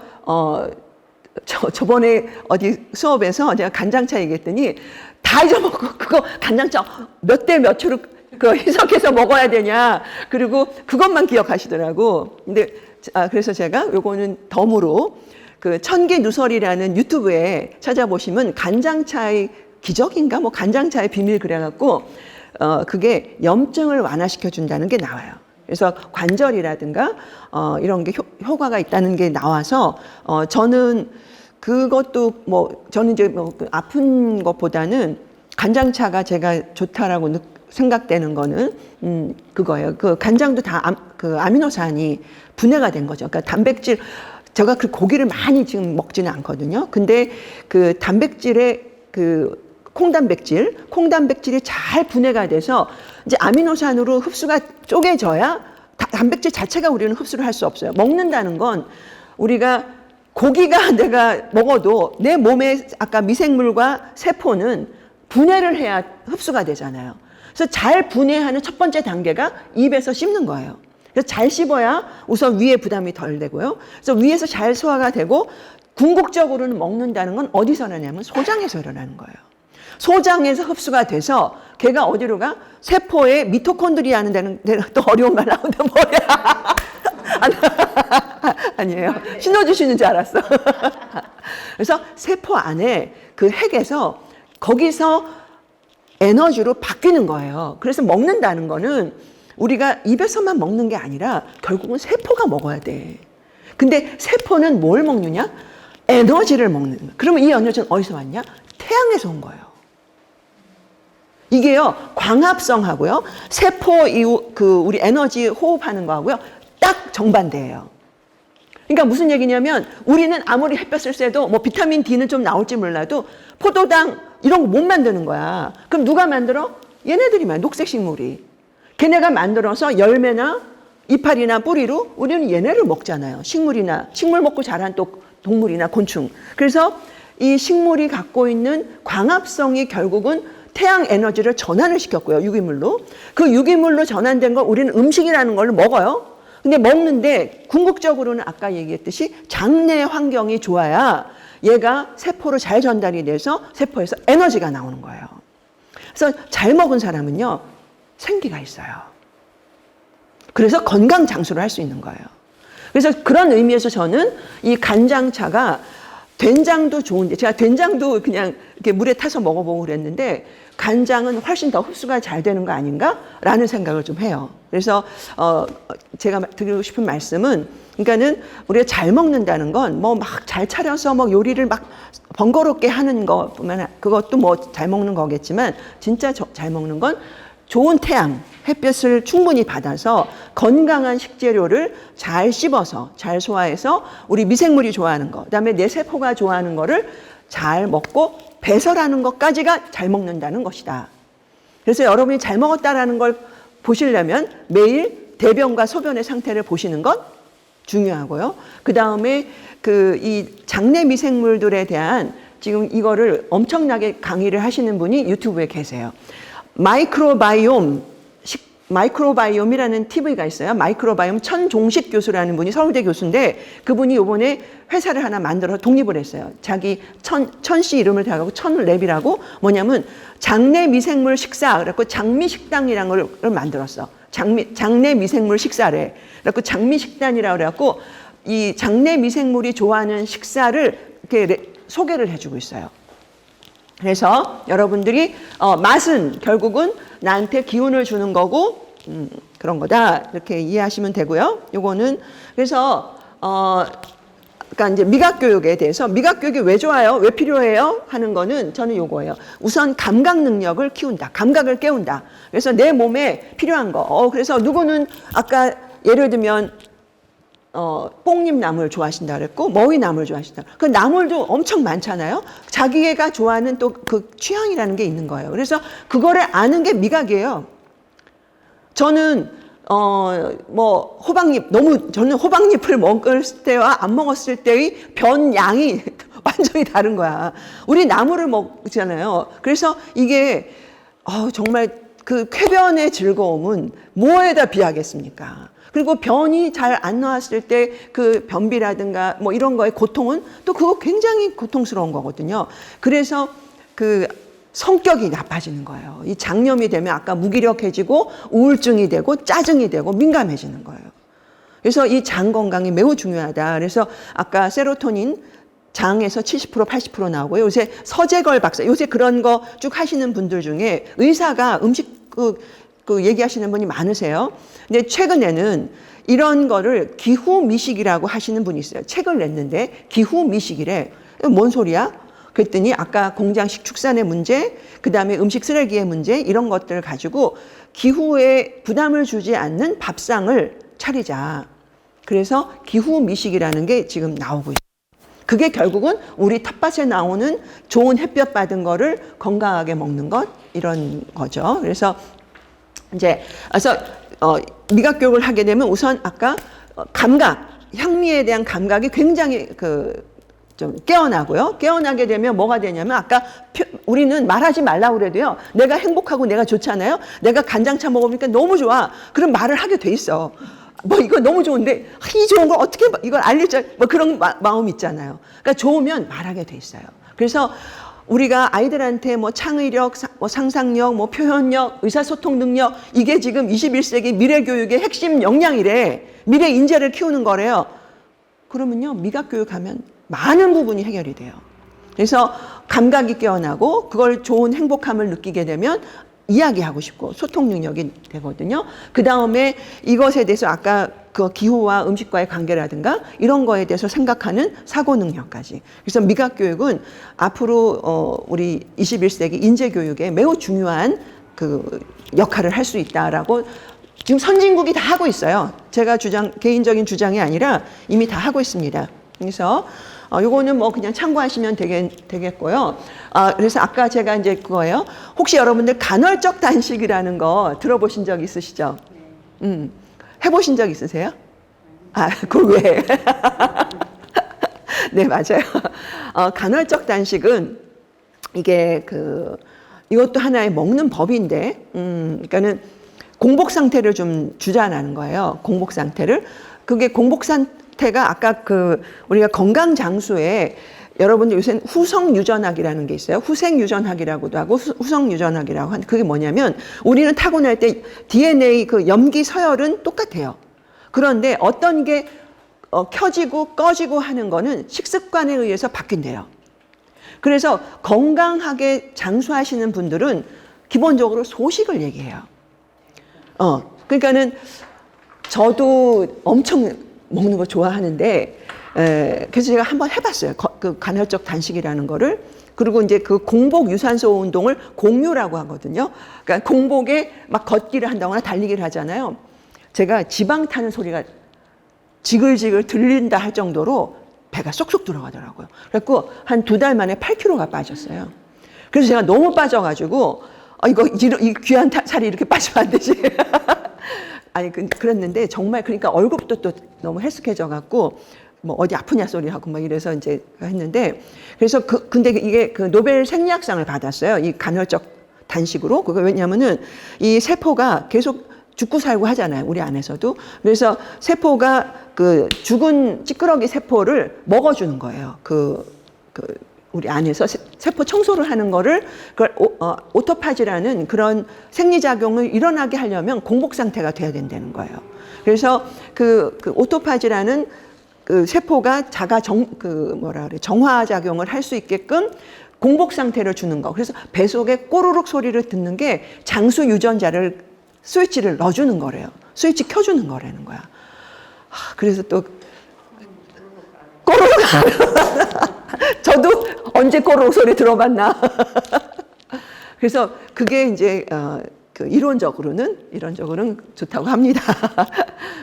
저번에 어디 수업에서 제가 간장차 얘기했더니 다 잊어먹고 그거 간장차 몇 대 몇으로 그 희석해서 먹어야 되냐. 그리고 그것만 기억하시더라고. 근데 그래서 제가 요거는 덤으로 그 천기누설이라는 유튜브에 찾아보시면 간장차의 기적인가 뭐 간장차의 비밀 그래갖고 그게 염증을 완화시켜 준다는 게 나와요. 그래서 관절이라든가 이런 게 효과가 있다는 게 나와서 저는 그것도 뭐 저는 이제 뭐 아픈 것보다는 간장차가 제가 좋다라고 생각되는 거는 그거예요. 그 간장도 다 그 아미노산이 분해가 된 거죠. 그러니까 단백질 제가 그 고기를 많이 지금 먹지는 않거든요. 근데 그 단백질의 그 콩단백질이 잘 분해가 돼서 이제 아미노산으로 흡수가 쪼개져야 단백질 자체가 우리는 흡수를 할 수 없어요. 먹는다는 건 우리가 고기가 내가 먹어도 내 몸에 아까 미생물과 세포는 분해를 해야 흡수가 되잖아요. 그래서 잘 분해하는 첫 번째 단계가 입에서 씹는 거예요. 그래서 잘 씹어야 우선 위에 부담이 덜 되고요. 그래서 위에서 잘 소화가 되고 궁극적으로는 먹는다는 건 어디서 일어나냐면 소장에서 일어나는 거예요. 소장에서 흡수가 돼서 걔가 어디로 가? 세포의 미토콘드리아 하는 데는 또 어려운 말 나오는데 뭐야? 아니에요. 신호 주시는 줄 알았어. 그래서 세포 안에 그 핵에서 거기서 에너지로 바뀌는 거예요. 그래서 먹는다는 거는 우리가 입에서만 먹는 게 아니라 결국은 세포가 먹어야 돼. 근데 세포는 뭘 먹느냐? 에너지를 먹는 거예요. 그러면 이 에너지는 어디서 왔냐? 태양에서 온 거예요. 이게요, 광합성하고요, 세포 우리 에너지 호흡하는 거하고요, 딱 정반대예요. 그러니까 무슨 얘기냐면 우리는 아무리 햇볕을 쐬도 뭐 비타민 D는 좀 나올지 몰라도 포도당 이런 거 못 만드는 거야. 그럼 누가 만들어? 얘네들이 녹색 식물이. 걔네가 만들어서 열매나 이파리나 뿌리로 우리는 얘네를 먹잖아요. 식물 먹고 자란 또 동물이나 곤충. 그래서 이 식물이 갖고 있는 광합성이 결국은 태양 에너지를 전환을 시켰고요. 유기물로. 그 유기물로 전환된 걸 우리는 음식이라는 걸 먹어요. 근데 먹는데 궁극적으로는 아까 얘기했듯이 장내 환경이 좋아야 얘가 세포로 잘 전달이 돼서 세포에서 에너지가 나오는 거예요. 그래서 잘 먹은 사람은요, 생기가 있어요. 그래서 건강 장수를 할 수 있는 거예요. 그래서 그런 의미에서 저는 이 간장차가 된장도 좋은데, 제가 된장도 그냥 이렇게 물에 타서 먹어보고 그랬는데, 간장은 훨씬 더 흡수가 잘 되는 거 아닌가라는 생각을 좀 해요. 그래서 제가 드리고 싶은 말씀은, 그러니까는 우리가 잘 먹는다는 건 뭐 막 잘 차려서 뭐 요리를 막 번거롭게 하는 것뿐만 그것도 뭐 잘 먹는 거겠지만, 진짜 잘 먹는 건 좋은 태양, 햇볕을 충분히 받아서 건강한 식재료를 잘 씹어서 잘 소화해서 우리 미생물이 좋아하는 거, 그다음에 내 세포가 좋아하는 거를 잘 먹고 배설하는 것까지가 잘 먹는다는 것이다. 그래서 여러분이 잘 먹었다라는 걸 보시려면 매일 대변과 소변의 상태를 보시는 것 중요하고요. 그다음에 이 장내 미생물들에 대한 지금 이거를 엄청나게 강의를 하시는 분이 유튜브에 계세요. 마이크로바이옴이라는 TV가 있어요. 마이크로바이옴 천종식 교수라는 분이 서울대 교수인데 그분이 이번에 회사를 하나 만들어 독립을 했어요. 자기 천씨 이름을 대하고 천랩이라고 뭐냐면 장내 미생물 식사 그래갖고 장미식당이라는 걸 만들었어. 장내 미생물 식사래. 그래갖고 장미식단이라고 그래갖고 이 장내 미생물이 좋아하는 식사를 이렇게 소개를 해주고 있어요. 그래서 여러분들이 맛은 결국은 나한테 기운을 주는 거고 그런 거다 이렇게 이해하시면 되고요. 요거는 그래서 그러니까 이제 미각 교육에 대해서 미각 교육이 왜 좋아요? 왜 필요해요? 하는 거는 저는 요거예요. 우선 감각 능력을 키운다. 감각을 깨운다. 그래서 내 몸에 필요한 거. 그래서 누구는 아까 예를 들면 뽕잎나물 좋아하신다 그랬고 머위나물 좋아하신다. 그 나물도 엄청 많잖아요. 자기가 좋아하는 또 그 취향이라는 게 있는 거예요. 그래서 그거를 아는 게 미각이에요. 저는 뭐 호박잎 저는 호박잎을 먹을 때와 안 먹었을 때의 변 양이 완전히 다른 거야. 우리 나물을 먹잖아요. 그래서 이게 정말 그 쾌변의 즐거움은 뭐에다 비하겠습니까? 그리고 변이 잘 안 나왔을 때 그 변비라든가 뭐 이런 거의 고통은 또 그거 굉장히 고통스러운 거거든요. 그래서 그 성격이 나빠지는 거예요. 이 장염이 되면 아까 무기력해지고 우울증이 되고 짜증이 되고 민감해지는 거예요. 그래서 이 장 건강이 매우 중요하다. 그래서 아까 세로토닌 장에서 70% 80% 나오고요. 요새 서재걸 박사, 요새 그런 거 쭉 하시는 분들 중에 의사가 음식 그 얘기하시는 분이 많으세요. 근데 최근에는 이런 거를 기후미식이라고 하시는 분이 있어요. 책을 냈는데 기후미식이래. 뭔 소리야? 그랬더니 아까 공장식 축산의 문제, 그 다음에 음식 쓰레기의 문제 이런 것들을 가지고 기후에 부담을 주지 않는 밥상을 차리자. 그래서 기후미식이라는 게 지금 나오고 있어요. 그게 결국은 우리 텃밭에 나오는 좋은 햇볕 받은 거를 건강하게 먹는 것 이런 거죠. 그래서 미각 교육을 하게 되면 우선 아까 감각, 향미에 대한 감각이 굉장히 좀 깨어나고요. 깨어나게 되면 뭐가 되냐면 아까 우리는 말하지 말라고 그래도요. 내가 행복하고 내가 좋잖아요. 내가 간장차 먹으니까 너무 좋아. 그럼 말을 하게 돼 있어. 뭐 이거 너무 좋은데 이 좋은 걸 어떻게 이걸 알릴지 뭐 그런 마음 있잖아요. 그러니까 좋으면 말하게 돼 있어요. 그래서 우리가 아이들한테 뭐 창의력, 뭐 상상력, 뭐 표현력, 의사소통 능력 이게 지금 21세기 미래 교육의 핵심 역량이래. 미래 인재를 키우는 거래요. 그러면요. 미각 교육하면 많은 부분이 해결이 돼요. 그래서 감각이 깨어나고 그걸 좋은 행복함을 느끼게 되면 이야기하고 싶고 소통 능력이 되거든요. 그 다음에 이것에 대해서 아까 그 기후와 음식과의 관계라든가 이런 거에 대해서 생각하는 사고 능력까지. 그래서 미각 교육은 앞으로 우리 21세기 인재 교육에 매우 중요한 그 역할을 할 수 있다라고 지금 선진국이 다 하고 있어요. 제가 개인적인 주장이 아니라 이미 다 하고 있습니다. 그래서 요거는 뭐 그냥 참고하시면 되겠고요. 그래서 아까 제가 이제 그거예요. 혹시 여러분들 간헐적 단식이라는 거 들어보신 적 있으시죠? 해보신 적 있으세요? 그걸 왜? 네, 맞아요. 간헐적 단식은 이게 이것도 하나의 먹는 법인데, 그러니까는 공복 상태를 좀 주자라는 거예요. 공복 상태를. 그게 공복 상태가 아까 우리가 건강 장수에 여러분들 요새 후성 유전학이라는 게 있어요. 후생 유전학이라고도 하고 후성 유전학이라고 하는 그게 뭐냐면 우리는 타고날 때 DNA 그 염기 서열은 똑같아요. 그런데 어떤 게 켜지고 꺼지고 하는 거는 식습관에 의해서 바뀐대요. 그래서 건강하게 장수하시는 분들은 기본적으로 소식을 얘기해요. 그러니까는 저도 엄청 먹는 거 좋아하는데, 그래서 제가 한번 해봤어요. 그 간헐적 단식이라는 거를. 그리고 이제 그 공복 유산소 운동을 공유라고 하거든요. 그러니까 공복에 막 걷기를 한다거나 달리기를 하잖아요. 제가 지방 타는 소리가 지글지글 들린다 할 정도로 배가 쏙쏙 들어가더라고요. 그래갖고 한 2달 만에 8kg가 빠졌어요. 그래서 제가 너무 빠져가지고, 이 귀한 살이 이렇게 빠지면 안 되지. 아니, 그랬는데 정말 그러니까 얼굴부터 또 너무 헬스케져갖고 뭐 어디 아프냐 소리하고 막 이래서 이제 했는데 그래서 근데 이게 노벨 생리학상을 받았어요. 이 간헐적 단식으로. 그거 왜냐면은 이 세포가 계속 죽고 살고 하잖아요. 우리 안에서도. 그래서 세포가 죽은 찌끄러기 세포를 먹어주는 거예요. 우리 안에서 세포 청소를 하는 거를 그걸 오토파지라는 그런 생리작용을 일어나게 하려면 공복 상태가 돼야 된다는 거예요. 그래서 오토파지라는 세포가 정화 작용을 할 수 있게끔 공복 상태를 주는 거. 그래서 배 속에 꼬르륵 소리를 듣는 게 장수 유전자를 스위치를 넣어주는 거래요. 스위치 켜주는 거라는 거야. 그래서 또 꼬르륵. 저도 언제 꼬르륵 소리 들어봤나. 그래서 그게 이제 그 이론적으로는 좋다고 합니다.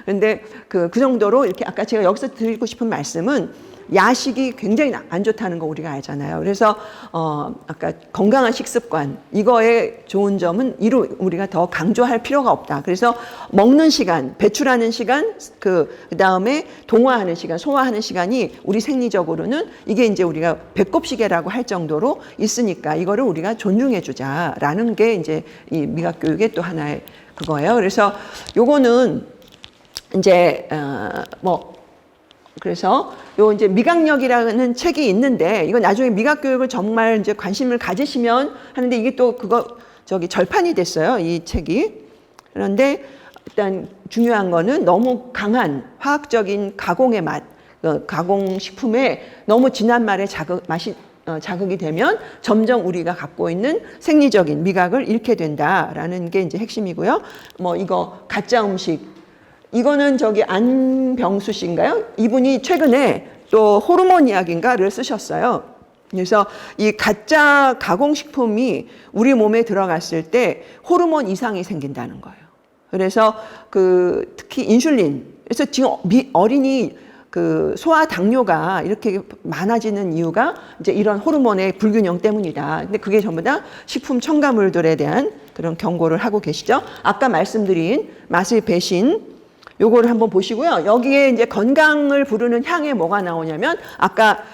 그런데 그 정도로 이렇게 아까 제가 여기서 드리고 싶은 말씀은 야식이 굉장히 안 좋다는 거 우리가 알잖아요. 그래서 아까 건강한 식습관 이거의 좋은 점은 우리가 더 강조할 필요가 없다. 그래서 먹는 시간, 배출하는 시간, 그다음에 동화하는 시간, 소화하는 시간이 우리 생리적으로는 이게 이제 우리가 배꼽시계라고 할 정도로 있으니까 이거를 우리가 존중해 주자라는 게 이제 이 미각 교육의 또 하나의 그거예요. 그래서 요거는 이제 그래서 요 이제 미각력이라는 책이 있는데 이건 나중에 미각 교육을 정말 이제 관심을 가지시면 하는데 이게 또 절판이 됐어요. 이 책이. 그런데 일단 중요한 거는 너무 강한 화학적인 가공의 맛, 가공식품에 너무 진한 맛이 자극이 되면 점점 우리가 갖고 있는 생리적인 미각을 잃게 된다라는 게 이제 핵심이고요. 이거 가짜 음식. 이거는 안병수 씨인가요? 이분이 최근에 또 호르몬 이야기인가를 쓰셨어요. 그래서 이 가짜 가공식품이 우리 몸에 들어갔을 때 호르몬 이상이 생긴다는 거예요. 그래서 특히 인슐린. 그래서 지금 어린이 소아 당뇨가 이렇게 많아지는 이유가 이제 이런 호르몬의 불균형 때문이다. 근데 그게 전부 다 식품 첨가물들에 대한 그런 경고를 하고 계시죠. 아까 말씀드린 맛의 배신. 요거를 한번 보시고요. 여기에 이제 건강을 부르는 향에 뭐가 나오냐면 아까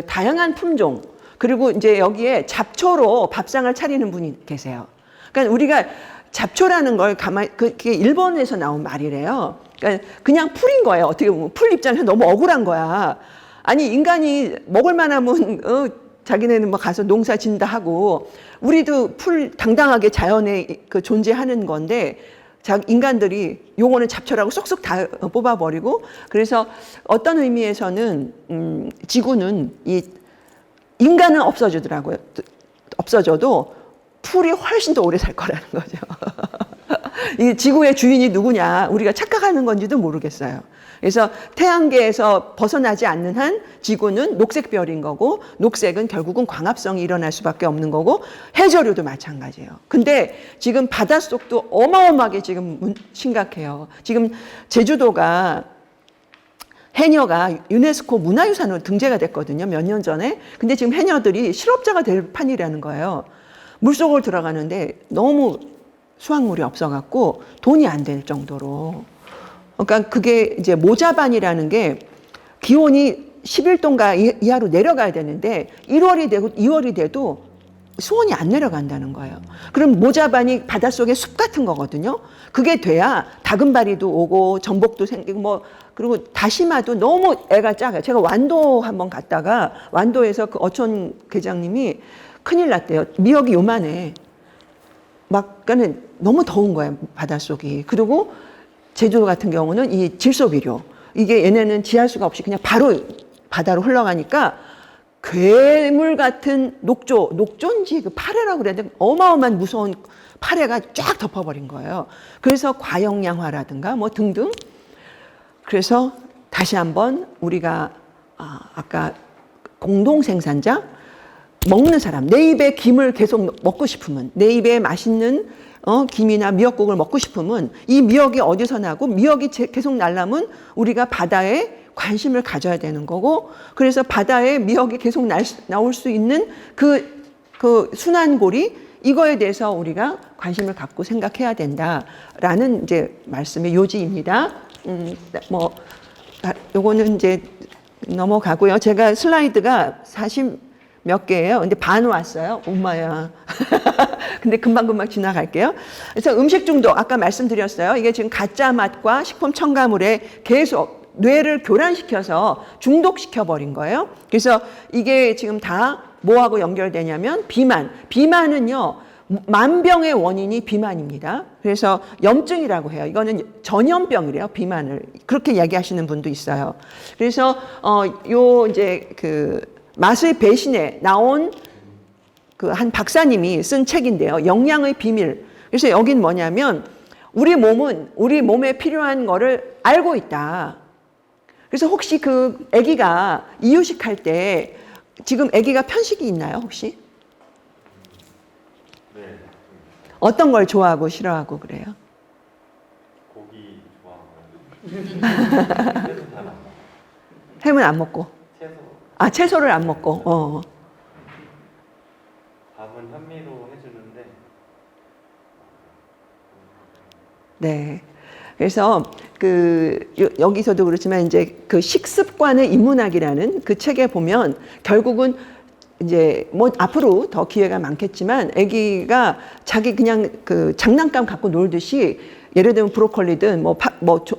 다양한 품종 그리고 이제 여기에 잡초로 밥상을 차리는 분이 계세요. 그러니까 우리가 잡초라는 걸 그게 일본에서 나온 말이래요. 그러니까 그냥 풀인 거예요. 어떻게 보면 풀 입장에서 너무 억울한 거야. 아니 인간이 먹을 만하면 자기네는 가서 농사 진다 하고 우리도 풀 당당하게 자연에 존재하는 건데. 인간들이 요거는 잡초라고 쏙쏙 다 뽑아버리고 그래서 어떤 의미에서는 지구는 인간은 없어지더라고요. 없어져도 풀이 훨씬 더 오래 살 거라는 거죠. 이 지구의 주인이 누구냐 우리가 착각하는 건지도 모르겠어요. 그래서 태양계에서 벗어나지 않는 한 지구는 녹색별인 거고 녹색은 결국은 광합성이 일어날 수밖에 없는 거고 해저류도 마찬가지예요. 근데 지금 바닷속도 어마어마하게 지금 심각해요. 지금 제주도가 해녀가 유네스코 문화유산으로 등재가 됐거든요. 몇 년 전에. 근데 지금 해녀들이 실업자가 될 판이라는 거예요. 물속으로 들어가는데 너무 수확물이 없어갖고 돈이 안 될 정도로. 그러니까 그게 이제 모자반이라는 게 기온이 11도인가 이하로 내려가야 되는데 1월이 되고 2월이 돼도 수온이 안 내려간다는 거예요. 그럼 모자반이 바닷속에 숲 같은 거거든요. 그게 돼야 다금바리도 오고 전복도 생기고 그리고 다시마도 너무 애가 작아요. 제가 완도 한번 갔다가 완도에서 어촌 계장님이 큰일 났대요. 미역이 요만해. 그러니까는 너무 더운 거예요. 바닷속이. 그리고 제주도 같은 경우는 이 질소비료 이게 얘네는 지할 수가 없이 그냥 바로 바다로 흘러가니까 괴물 같은 녹조인지 파래라고 그래야 되나 어마어마한 무서운 파래가 쫙 덮어버린 거예요. 그래서 과용량화라든가 등등. 그래서 다시 한번 우리가 아까 공동생산자 먹는 사람 내 입에 김을 계속 먹고 싶으면 내 입에 맛있는 김이나 미역국을 먹고 싶으면 이 미역이 어디서 나고 미역이 계속 나려면 우리가 바다에 관심을 가져야 되는 거고 그래서 바다에 미역이 계속 나올 수 있는 그 순환고리 이거에 대해서 우리가 관심을 갖고 생각해야 된다라는 이제 말씀의 요지입니다. 요거는 이제 넘어가고요. 제가 슬라이드가 40 몇 개예요. 근데 반 왔어요. 엄마야. 근데 금방금방 지나갈게요. 그래서 음식 중독 아까 말씀드렸어요. 이게 지금 가짜 맛과 식품 첨가물에 계속 뇌를 교란시켜서 중독시켜 버린 거예요. 그래서 이게 지금 다 뭐하고 연결되냐면 비만은요. 만병의 원인이 비만입니다. 그래서 염증이라고 해요. 이거는 전염병이래요. 비만을 그렇게 이야기하시는 분도 있어요. 그래서 이제 맛의 배신에 나온 한 박사님이 쓴 책인데요. 영양의 비밀. 그래서 여긴 뭐냐면 우리 몸은 우리 몸에 필요한 거를 알고 있다. 그래서 혹시 그 아기가 이유식 할 때 지금 아기가 편식이 있나요, 혹시? 네. 어떤 걸 좋아하고 싫어하고 그래요? 고기 좋아하고 채소 잘안 먹어. 햄은 안 먹고. 채소. 아, 채소를 안 먹고. 밥은 현미로 해주는데. 네. 그래서 여기서도 그렇지만 이제 그 식습관의 인문학이라는 그 책에 보면 결국은 이제 뭐 앞으로 더 기회가 많겠지만 아기가 자기 그냥 그 장난감 갖고 놀듯이 예를 들면 브로콜리든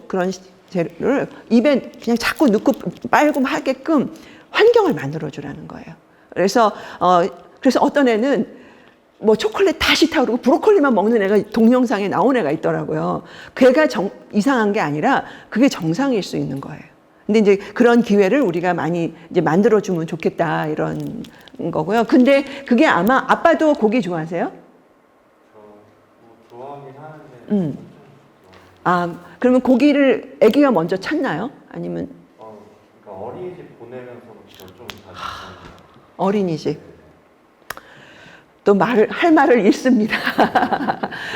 그런 재료를 입에 그냥 자꾸 넣고 빨고 하게끔 환경을 만들어 주라는 거예요. 그래서 어떤 애는 뭐 초콜릿 다 싫다 그러고 브로콜리만 먹는 애가 동영상에 나온 애가 있더라고요. 그 애가 이상한 게 아니라 그게 정상일 수 있는 거예요. 근데 이제 그런 기회를 우리가 많이 이제 만들어주면 좋겠다 이런 거고요. 근데 그게 아마 아빠도 고기 좋아하세요? 저 뭐 좋아하긴 하는데. 아, 그러면 고기를 아기가 먼저 찾나요? 아니면 그러니까 어린이집 보내면서부터 좀 자주. 어린이집? 또 할 말을 잃습니다.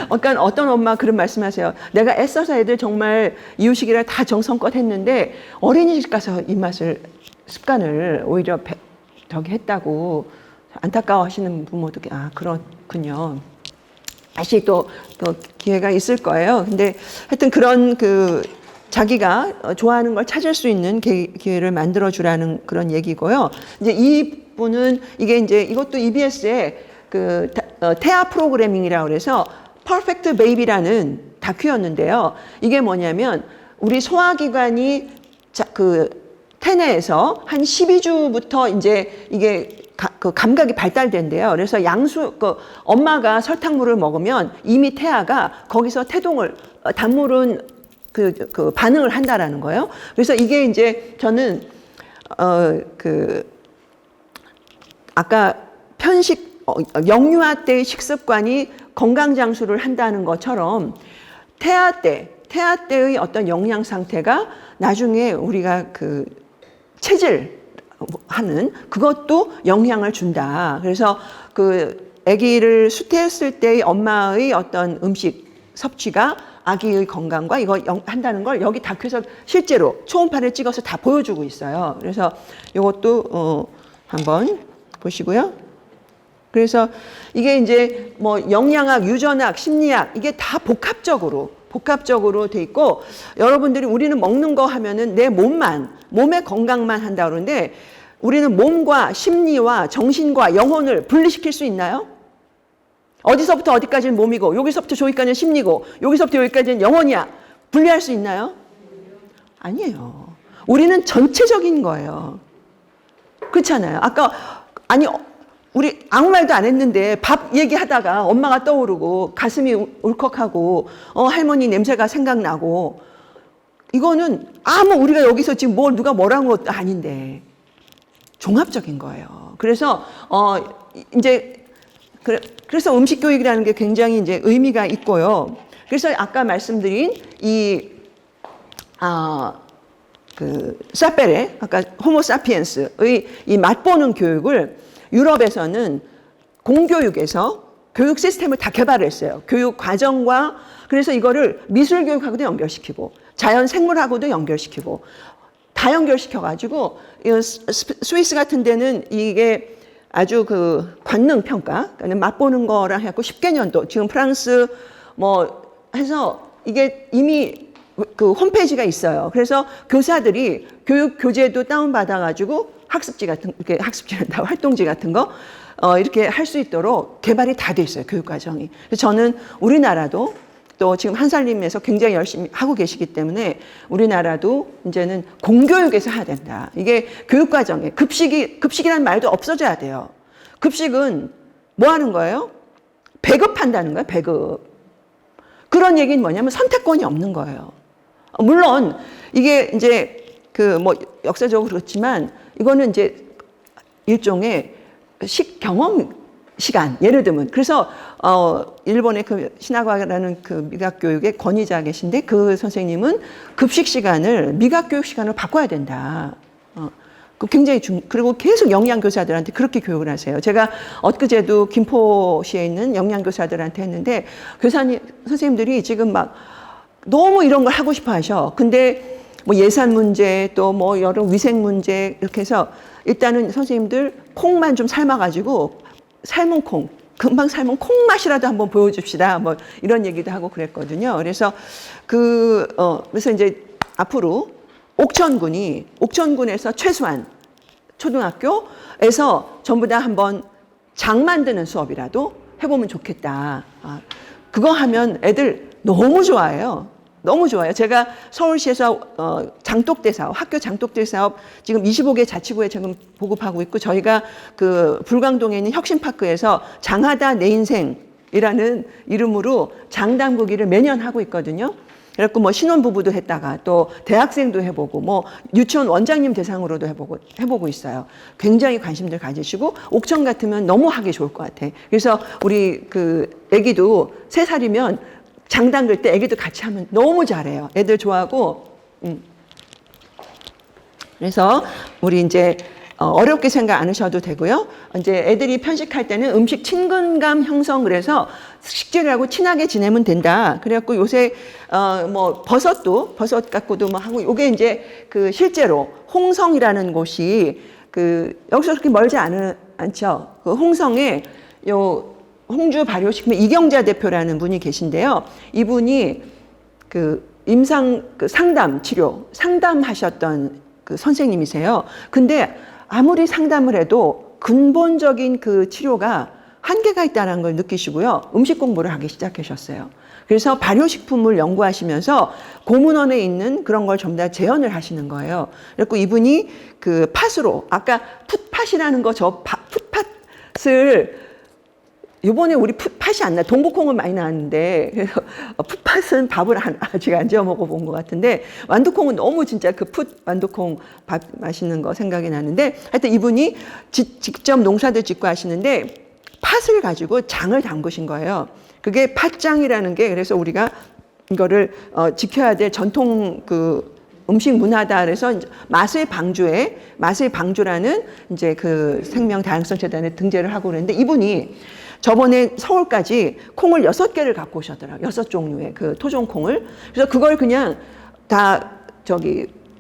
그러니까 어떤 엄마 그런 말씀하세요. 내가 애써서 애들 정말 이유식이라 다 정성껏 했는데 어린이집 가서 입맛을 습관을 오히려 저기 했다고 안타까워하시는 부모도 그렇군요. 다시 또 기회가 있을 거예요. 근데 하여튼 그런 자기가 좋아하는 걸 찾을 수 있는 기회를 만들어 주라는 그런 얘기고요. 이제 이분은 이것도 EBS의 태아 프로그래밍이라고 그래서 퍼펙트 베이비라는 다큐였는데요. 이게 뭐냐면 우리 소화기관이 태내에서 한 12주부터 이제 이게 감각이 발달된대요. 그래서 엄마가 설탕물을 먹으면 이미 태아가 거기서 단물은 반응을 한다라는 거예요. 그래서 이게 이제 저는 아까 영유아 때의 식습관이 건강 장수를 한다는 것처럼 태아 때의 어떤 영양 상태가 나중에 우리가 체질 하는 그것도 영향을 준다. 그래서 아기를 수태했을 때의 엄마의 어떤 음식 섭취가 아기의 건강과 이거 한다는 걸 여기 다큐에서 실제로 초음파를 찍어서 다 보여주고 있어요. 그래서 이것도 한번 보시고요. 그래서 이게 이제 뭐 영양학, 유전학, 심리학 이게 다 복합적으로 돼 있고 여러분들이 우리는 먹는 거 하면은 몸의 건강만 한다 그러는데 우리는 몸과 심리와 정신과 영혼을 분리시킬 수 있나요? 어디서부터 어디까지는 몸이고 여기서부터 저기까지는 심리고 여기서부터 여기까지는 영혼이야. 분리할 수 있나요? 아니에요. 우리는 전체적인 거예요. 그렇잖아요. 우리 아무 말도 안 했는데 밥 얘기하다가 엄마가 떠오르고 가슴이 울컥하고 할머니 냄새가 생각나고 이거는 우리가 여기서 지금 누가 뭐라는 것도 아닌데 종합적인 거예요. 그래서 그래서 음식 교육이라는 게 굉장히 이제 의미가 있고요. 그래서 아까 말씀드린 사페레 아까 호모사피엔스의 이 맛보는 교육을 유럽에서는 공교육에서 교육 시스템을 다 개발했어요. 교육 과정과 그래서 이거를 미술 교육하고도 연결시키고 자연 생물하고도 연결시키고 다 연결시켜가지고 스위스 같은 데는 이게 아주 관능 평가, 그러니까 맛보는 거랑 해갖고 10개년도 지금 프랑스 해서 이게 이미 홈페이지가 있어요. 그래서 교사들이 교육 교재도 다운 받아가지고 활동지 같은 거 이렇게 할 수 있도록 개발이 다 돼 있어요. 교육 과정이. 그래서 저는 우리나라도 또 지금 한살림에서 굉장히 열심히 하고 계시기 때문에 우리나라도 이제는 공교육에서 해야 된다. 이게 교육 과정에 급식이라는 말도 없어져야 돼요. 급식은 뭐 하는 거예요? 배급한다는 거예요. 배급. 그런 얘기는 뭐냐면 선택권이 없는 거예요. 물론 이게 이제 역사적으로 그렇지만 이거는 이제 일종의 경험 시간, 예를 들면 그래서 일본의 그 시나가와라는 그 미각 교육의 권위자 계신데 그 선생님은 급식 시간을 미각 교육 시간으로 바꿔야 된다. 그 굉장히 그리고 계속 영양 교사들한테 그렇게 교육을 하세요. 제가 엊그제도 김포시에 있는 영양 교사들한테 했는데 교사님 선생님들이 지금 막 너무 이런 걸 하고 싶어 하셔. 근데 뭐 예산 문제 또 뭐 여러 위생 문제 이렇게 해서 일단은 선생님들 콩만 좀 삶아가지고 삶은 콩, 금방 삶은 콩 맛이라도 한번 보여줍시다. 뭐 이런 얘기도 하고 그랬거든요. 그래서 그래서 이제 앞으로 옥천군에서 최소한 초등학교에서 전부 다 한번 장 만드는 수업이라도 해보면 좋겠다. 그거 하면 애들 너무 좋아해요. 너무 좋아요. 제가 서울시에서 장독대 사업, 학교 장독대 사업 지금 25개 자치구에 지금 보급하고 있고 저희가 그 불광동에 있는 혁신파크에서 장하다 내 인생이라는 이름으로 장담구기를 매년 하고 있거든요. 그래갖고 뭐 신혼부부도 했다가 또 대학생도 해보고 뭐 유치원 원장님 대상으로도 해보고 있어요. 굉장히 관심들 가지시고 옥천 같으면 너무 하기 좋을 것 같아. 그래서 우리 그 애기도 3살이면 장 담글 때 애기도 같이 하면 너무 잘해요. 애들 좋아하고. 그래서 우리 이제 어렵게 생각 안 하셔도 되고요. 이제 애들이 편식할 때는 음식 친근감 형성 그래서 식재료하고 친하게 지내면 된다. 그래갖고 요새 뭐 버섯 갖고도 뭐 하고 요게 이제 그 실제로 홍성이라는 곳이 그 여기서 그렇게 멀지 않죠. 그 홍성에 홍주 발효식품 이경자 대표라는 분이 계신데요. 이분이 그 임상 그 상담하셨던 그 선생님이세요. 근데 아무리 상담을 해도 근본적인 그 치료가 한계가 있다는 걸 느끼시고요. 음식 공부를 하기 시작하셨어요. 그래서 발효식품을 연구하시면서 고문원에 있는 그런 걸 전부 다 재현을 하시는 거예요. 그래서 이분이 그 팥으로 아까 풋팥이라는 거 풋팥을 이번에 우리 풋팥이 안 나. 동북콩은 많이 나왔는데 그래서 풋팥은 밥을 아직 안 지어 먹어본 것 같은데 완두콩은 너무 진짜 그 완두콩 밥 맛있는 거 생각이 나는데 하여튼 이분이 직접 농사도 짓고 하시는데 팥을 가지고 장을 담그신 거예요. 그게 팥장이라는 게 그래서 우리가 이거를 지켜야 될 전통 그 음식 문화다. 그래서 맛의 방주라는 이제 그 생명 다양성 재단에 등재를 하고 그랬는데 이분이 저번에 서울까지 콩을 6개를 갖고 오셨더라고요. 6종류의 그 토종콩을. 그래서 그걸 그냥 다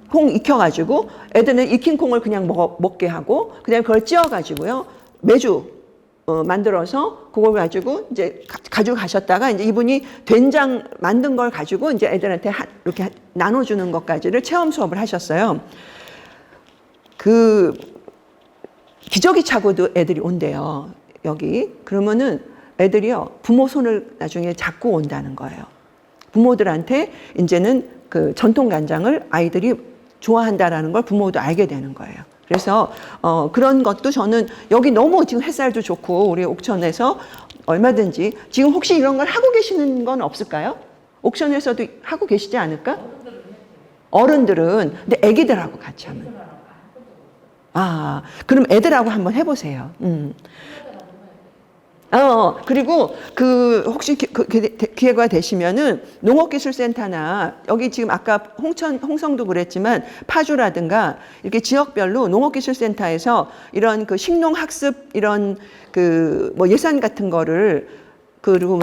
콩 익혀가지고 애들은 익힌 콩을 그냥 먹게 하고 그다음에 그걸 찧어가지고요. 매주 만들어서 그걸 가지고 이제 가지고 가셨다가 이제 이분이 된장 만든 걸 가지고 이제 애들한테 이렇게 나눠주는 것까지를 체험 수업을 하셨어요. 그 기저귀 차고도 애들이 온대요. 여기. 그러면은 애들이요, 부모 손을 나중에 잡고 온다는 거예요. 부모들한테 이제는 그 전통 간장을 아이들이 좋아한다라는 걸 부모도 알게 되는 거예요. 그래서 그런 것도 저는 여기 너무 지금 햇살도 좋고 우리 옥천에서 얼마든지 지금 혹시 이런 걸 하고 계시는 건 없을까요? 옥천에서도 하고 계시지 않을까? 어른들은. 근데 애기들하고 같이 하면. 그럼 애들하고 한번 해보세요. 그리고 혹시 기회가 되시면은 농업기술센터나 여기 지금 아까 홍성도 그랬지만 파주라든가 이렇게 지역별로 농업기술센터에서 이런 그 식농학습 이런 그 뭐 예산 같은 거를 그리고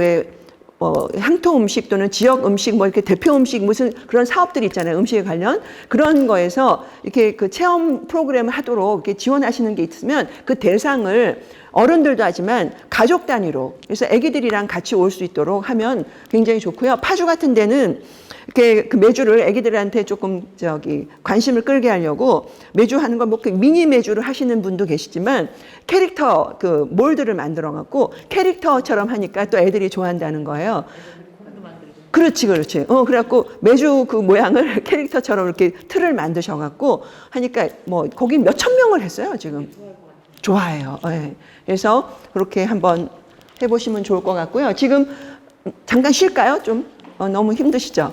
향토 음식 또는 지역 음식 뭐 이렇게 대표 음식 무슨 그런 사업들이 있잖아요. 음식에 관련 그런 거에서 이렇게 그 체험 프로그램을 하도록 이렇게 지원하시는 게 있으면 그 대상을 어른들도 하지만 가족 단위로 그래서 아기들이랑 같이 올 수 있도록 하면 굉장히 좋고요. 파주 같은 데는 이렇게 그 메주를 아기들한테 조금 관심을 끌게 하려고 메주 하는 거 뭐 미니 메주를 하시는 분도 계시지만 캐릭터 그 몰드를 만들어 갖고 캐릭터처럼 하니까 또 애들이 좋아한다는 거예요. 그렇지. 그래갖고 매주 그 모양을 캐릭터처럼 이렇게 틀을 만드셔갖고 하니까 뭐 거기 몇천 명을 했어요 지금. 좋아해요. 네. 그래서 그렇게 한번 해보시면 좋을 것 같고요. 지금 잠깐 쉴까요? 좀 너무 힘드시죠?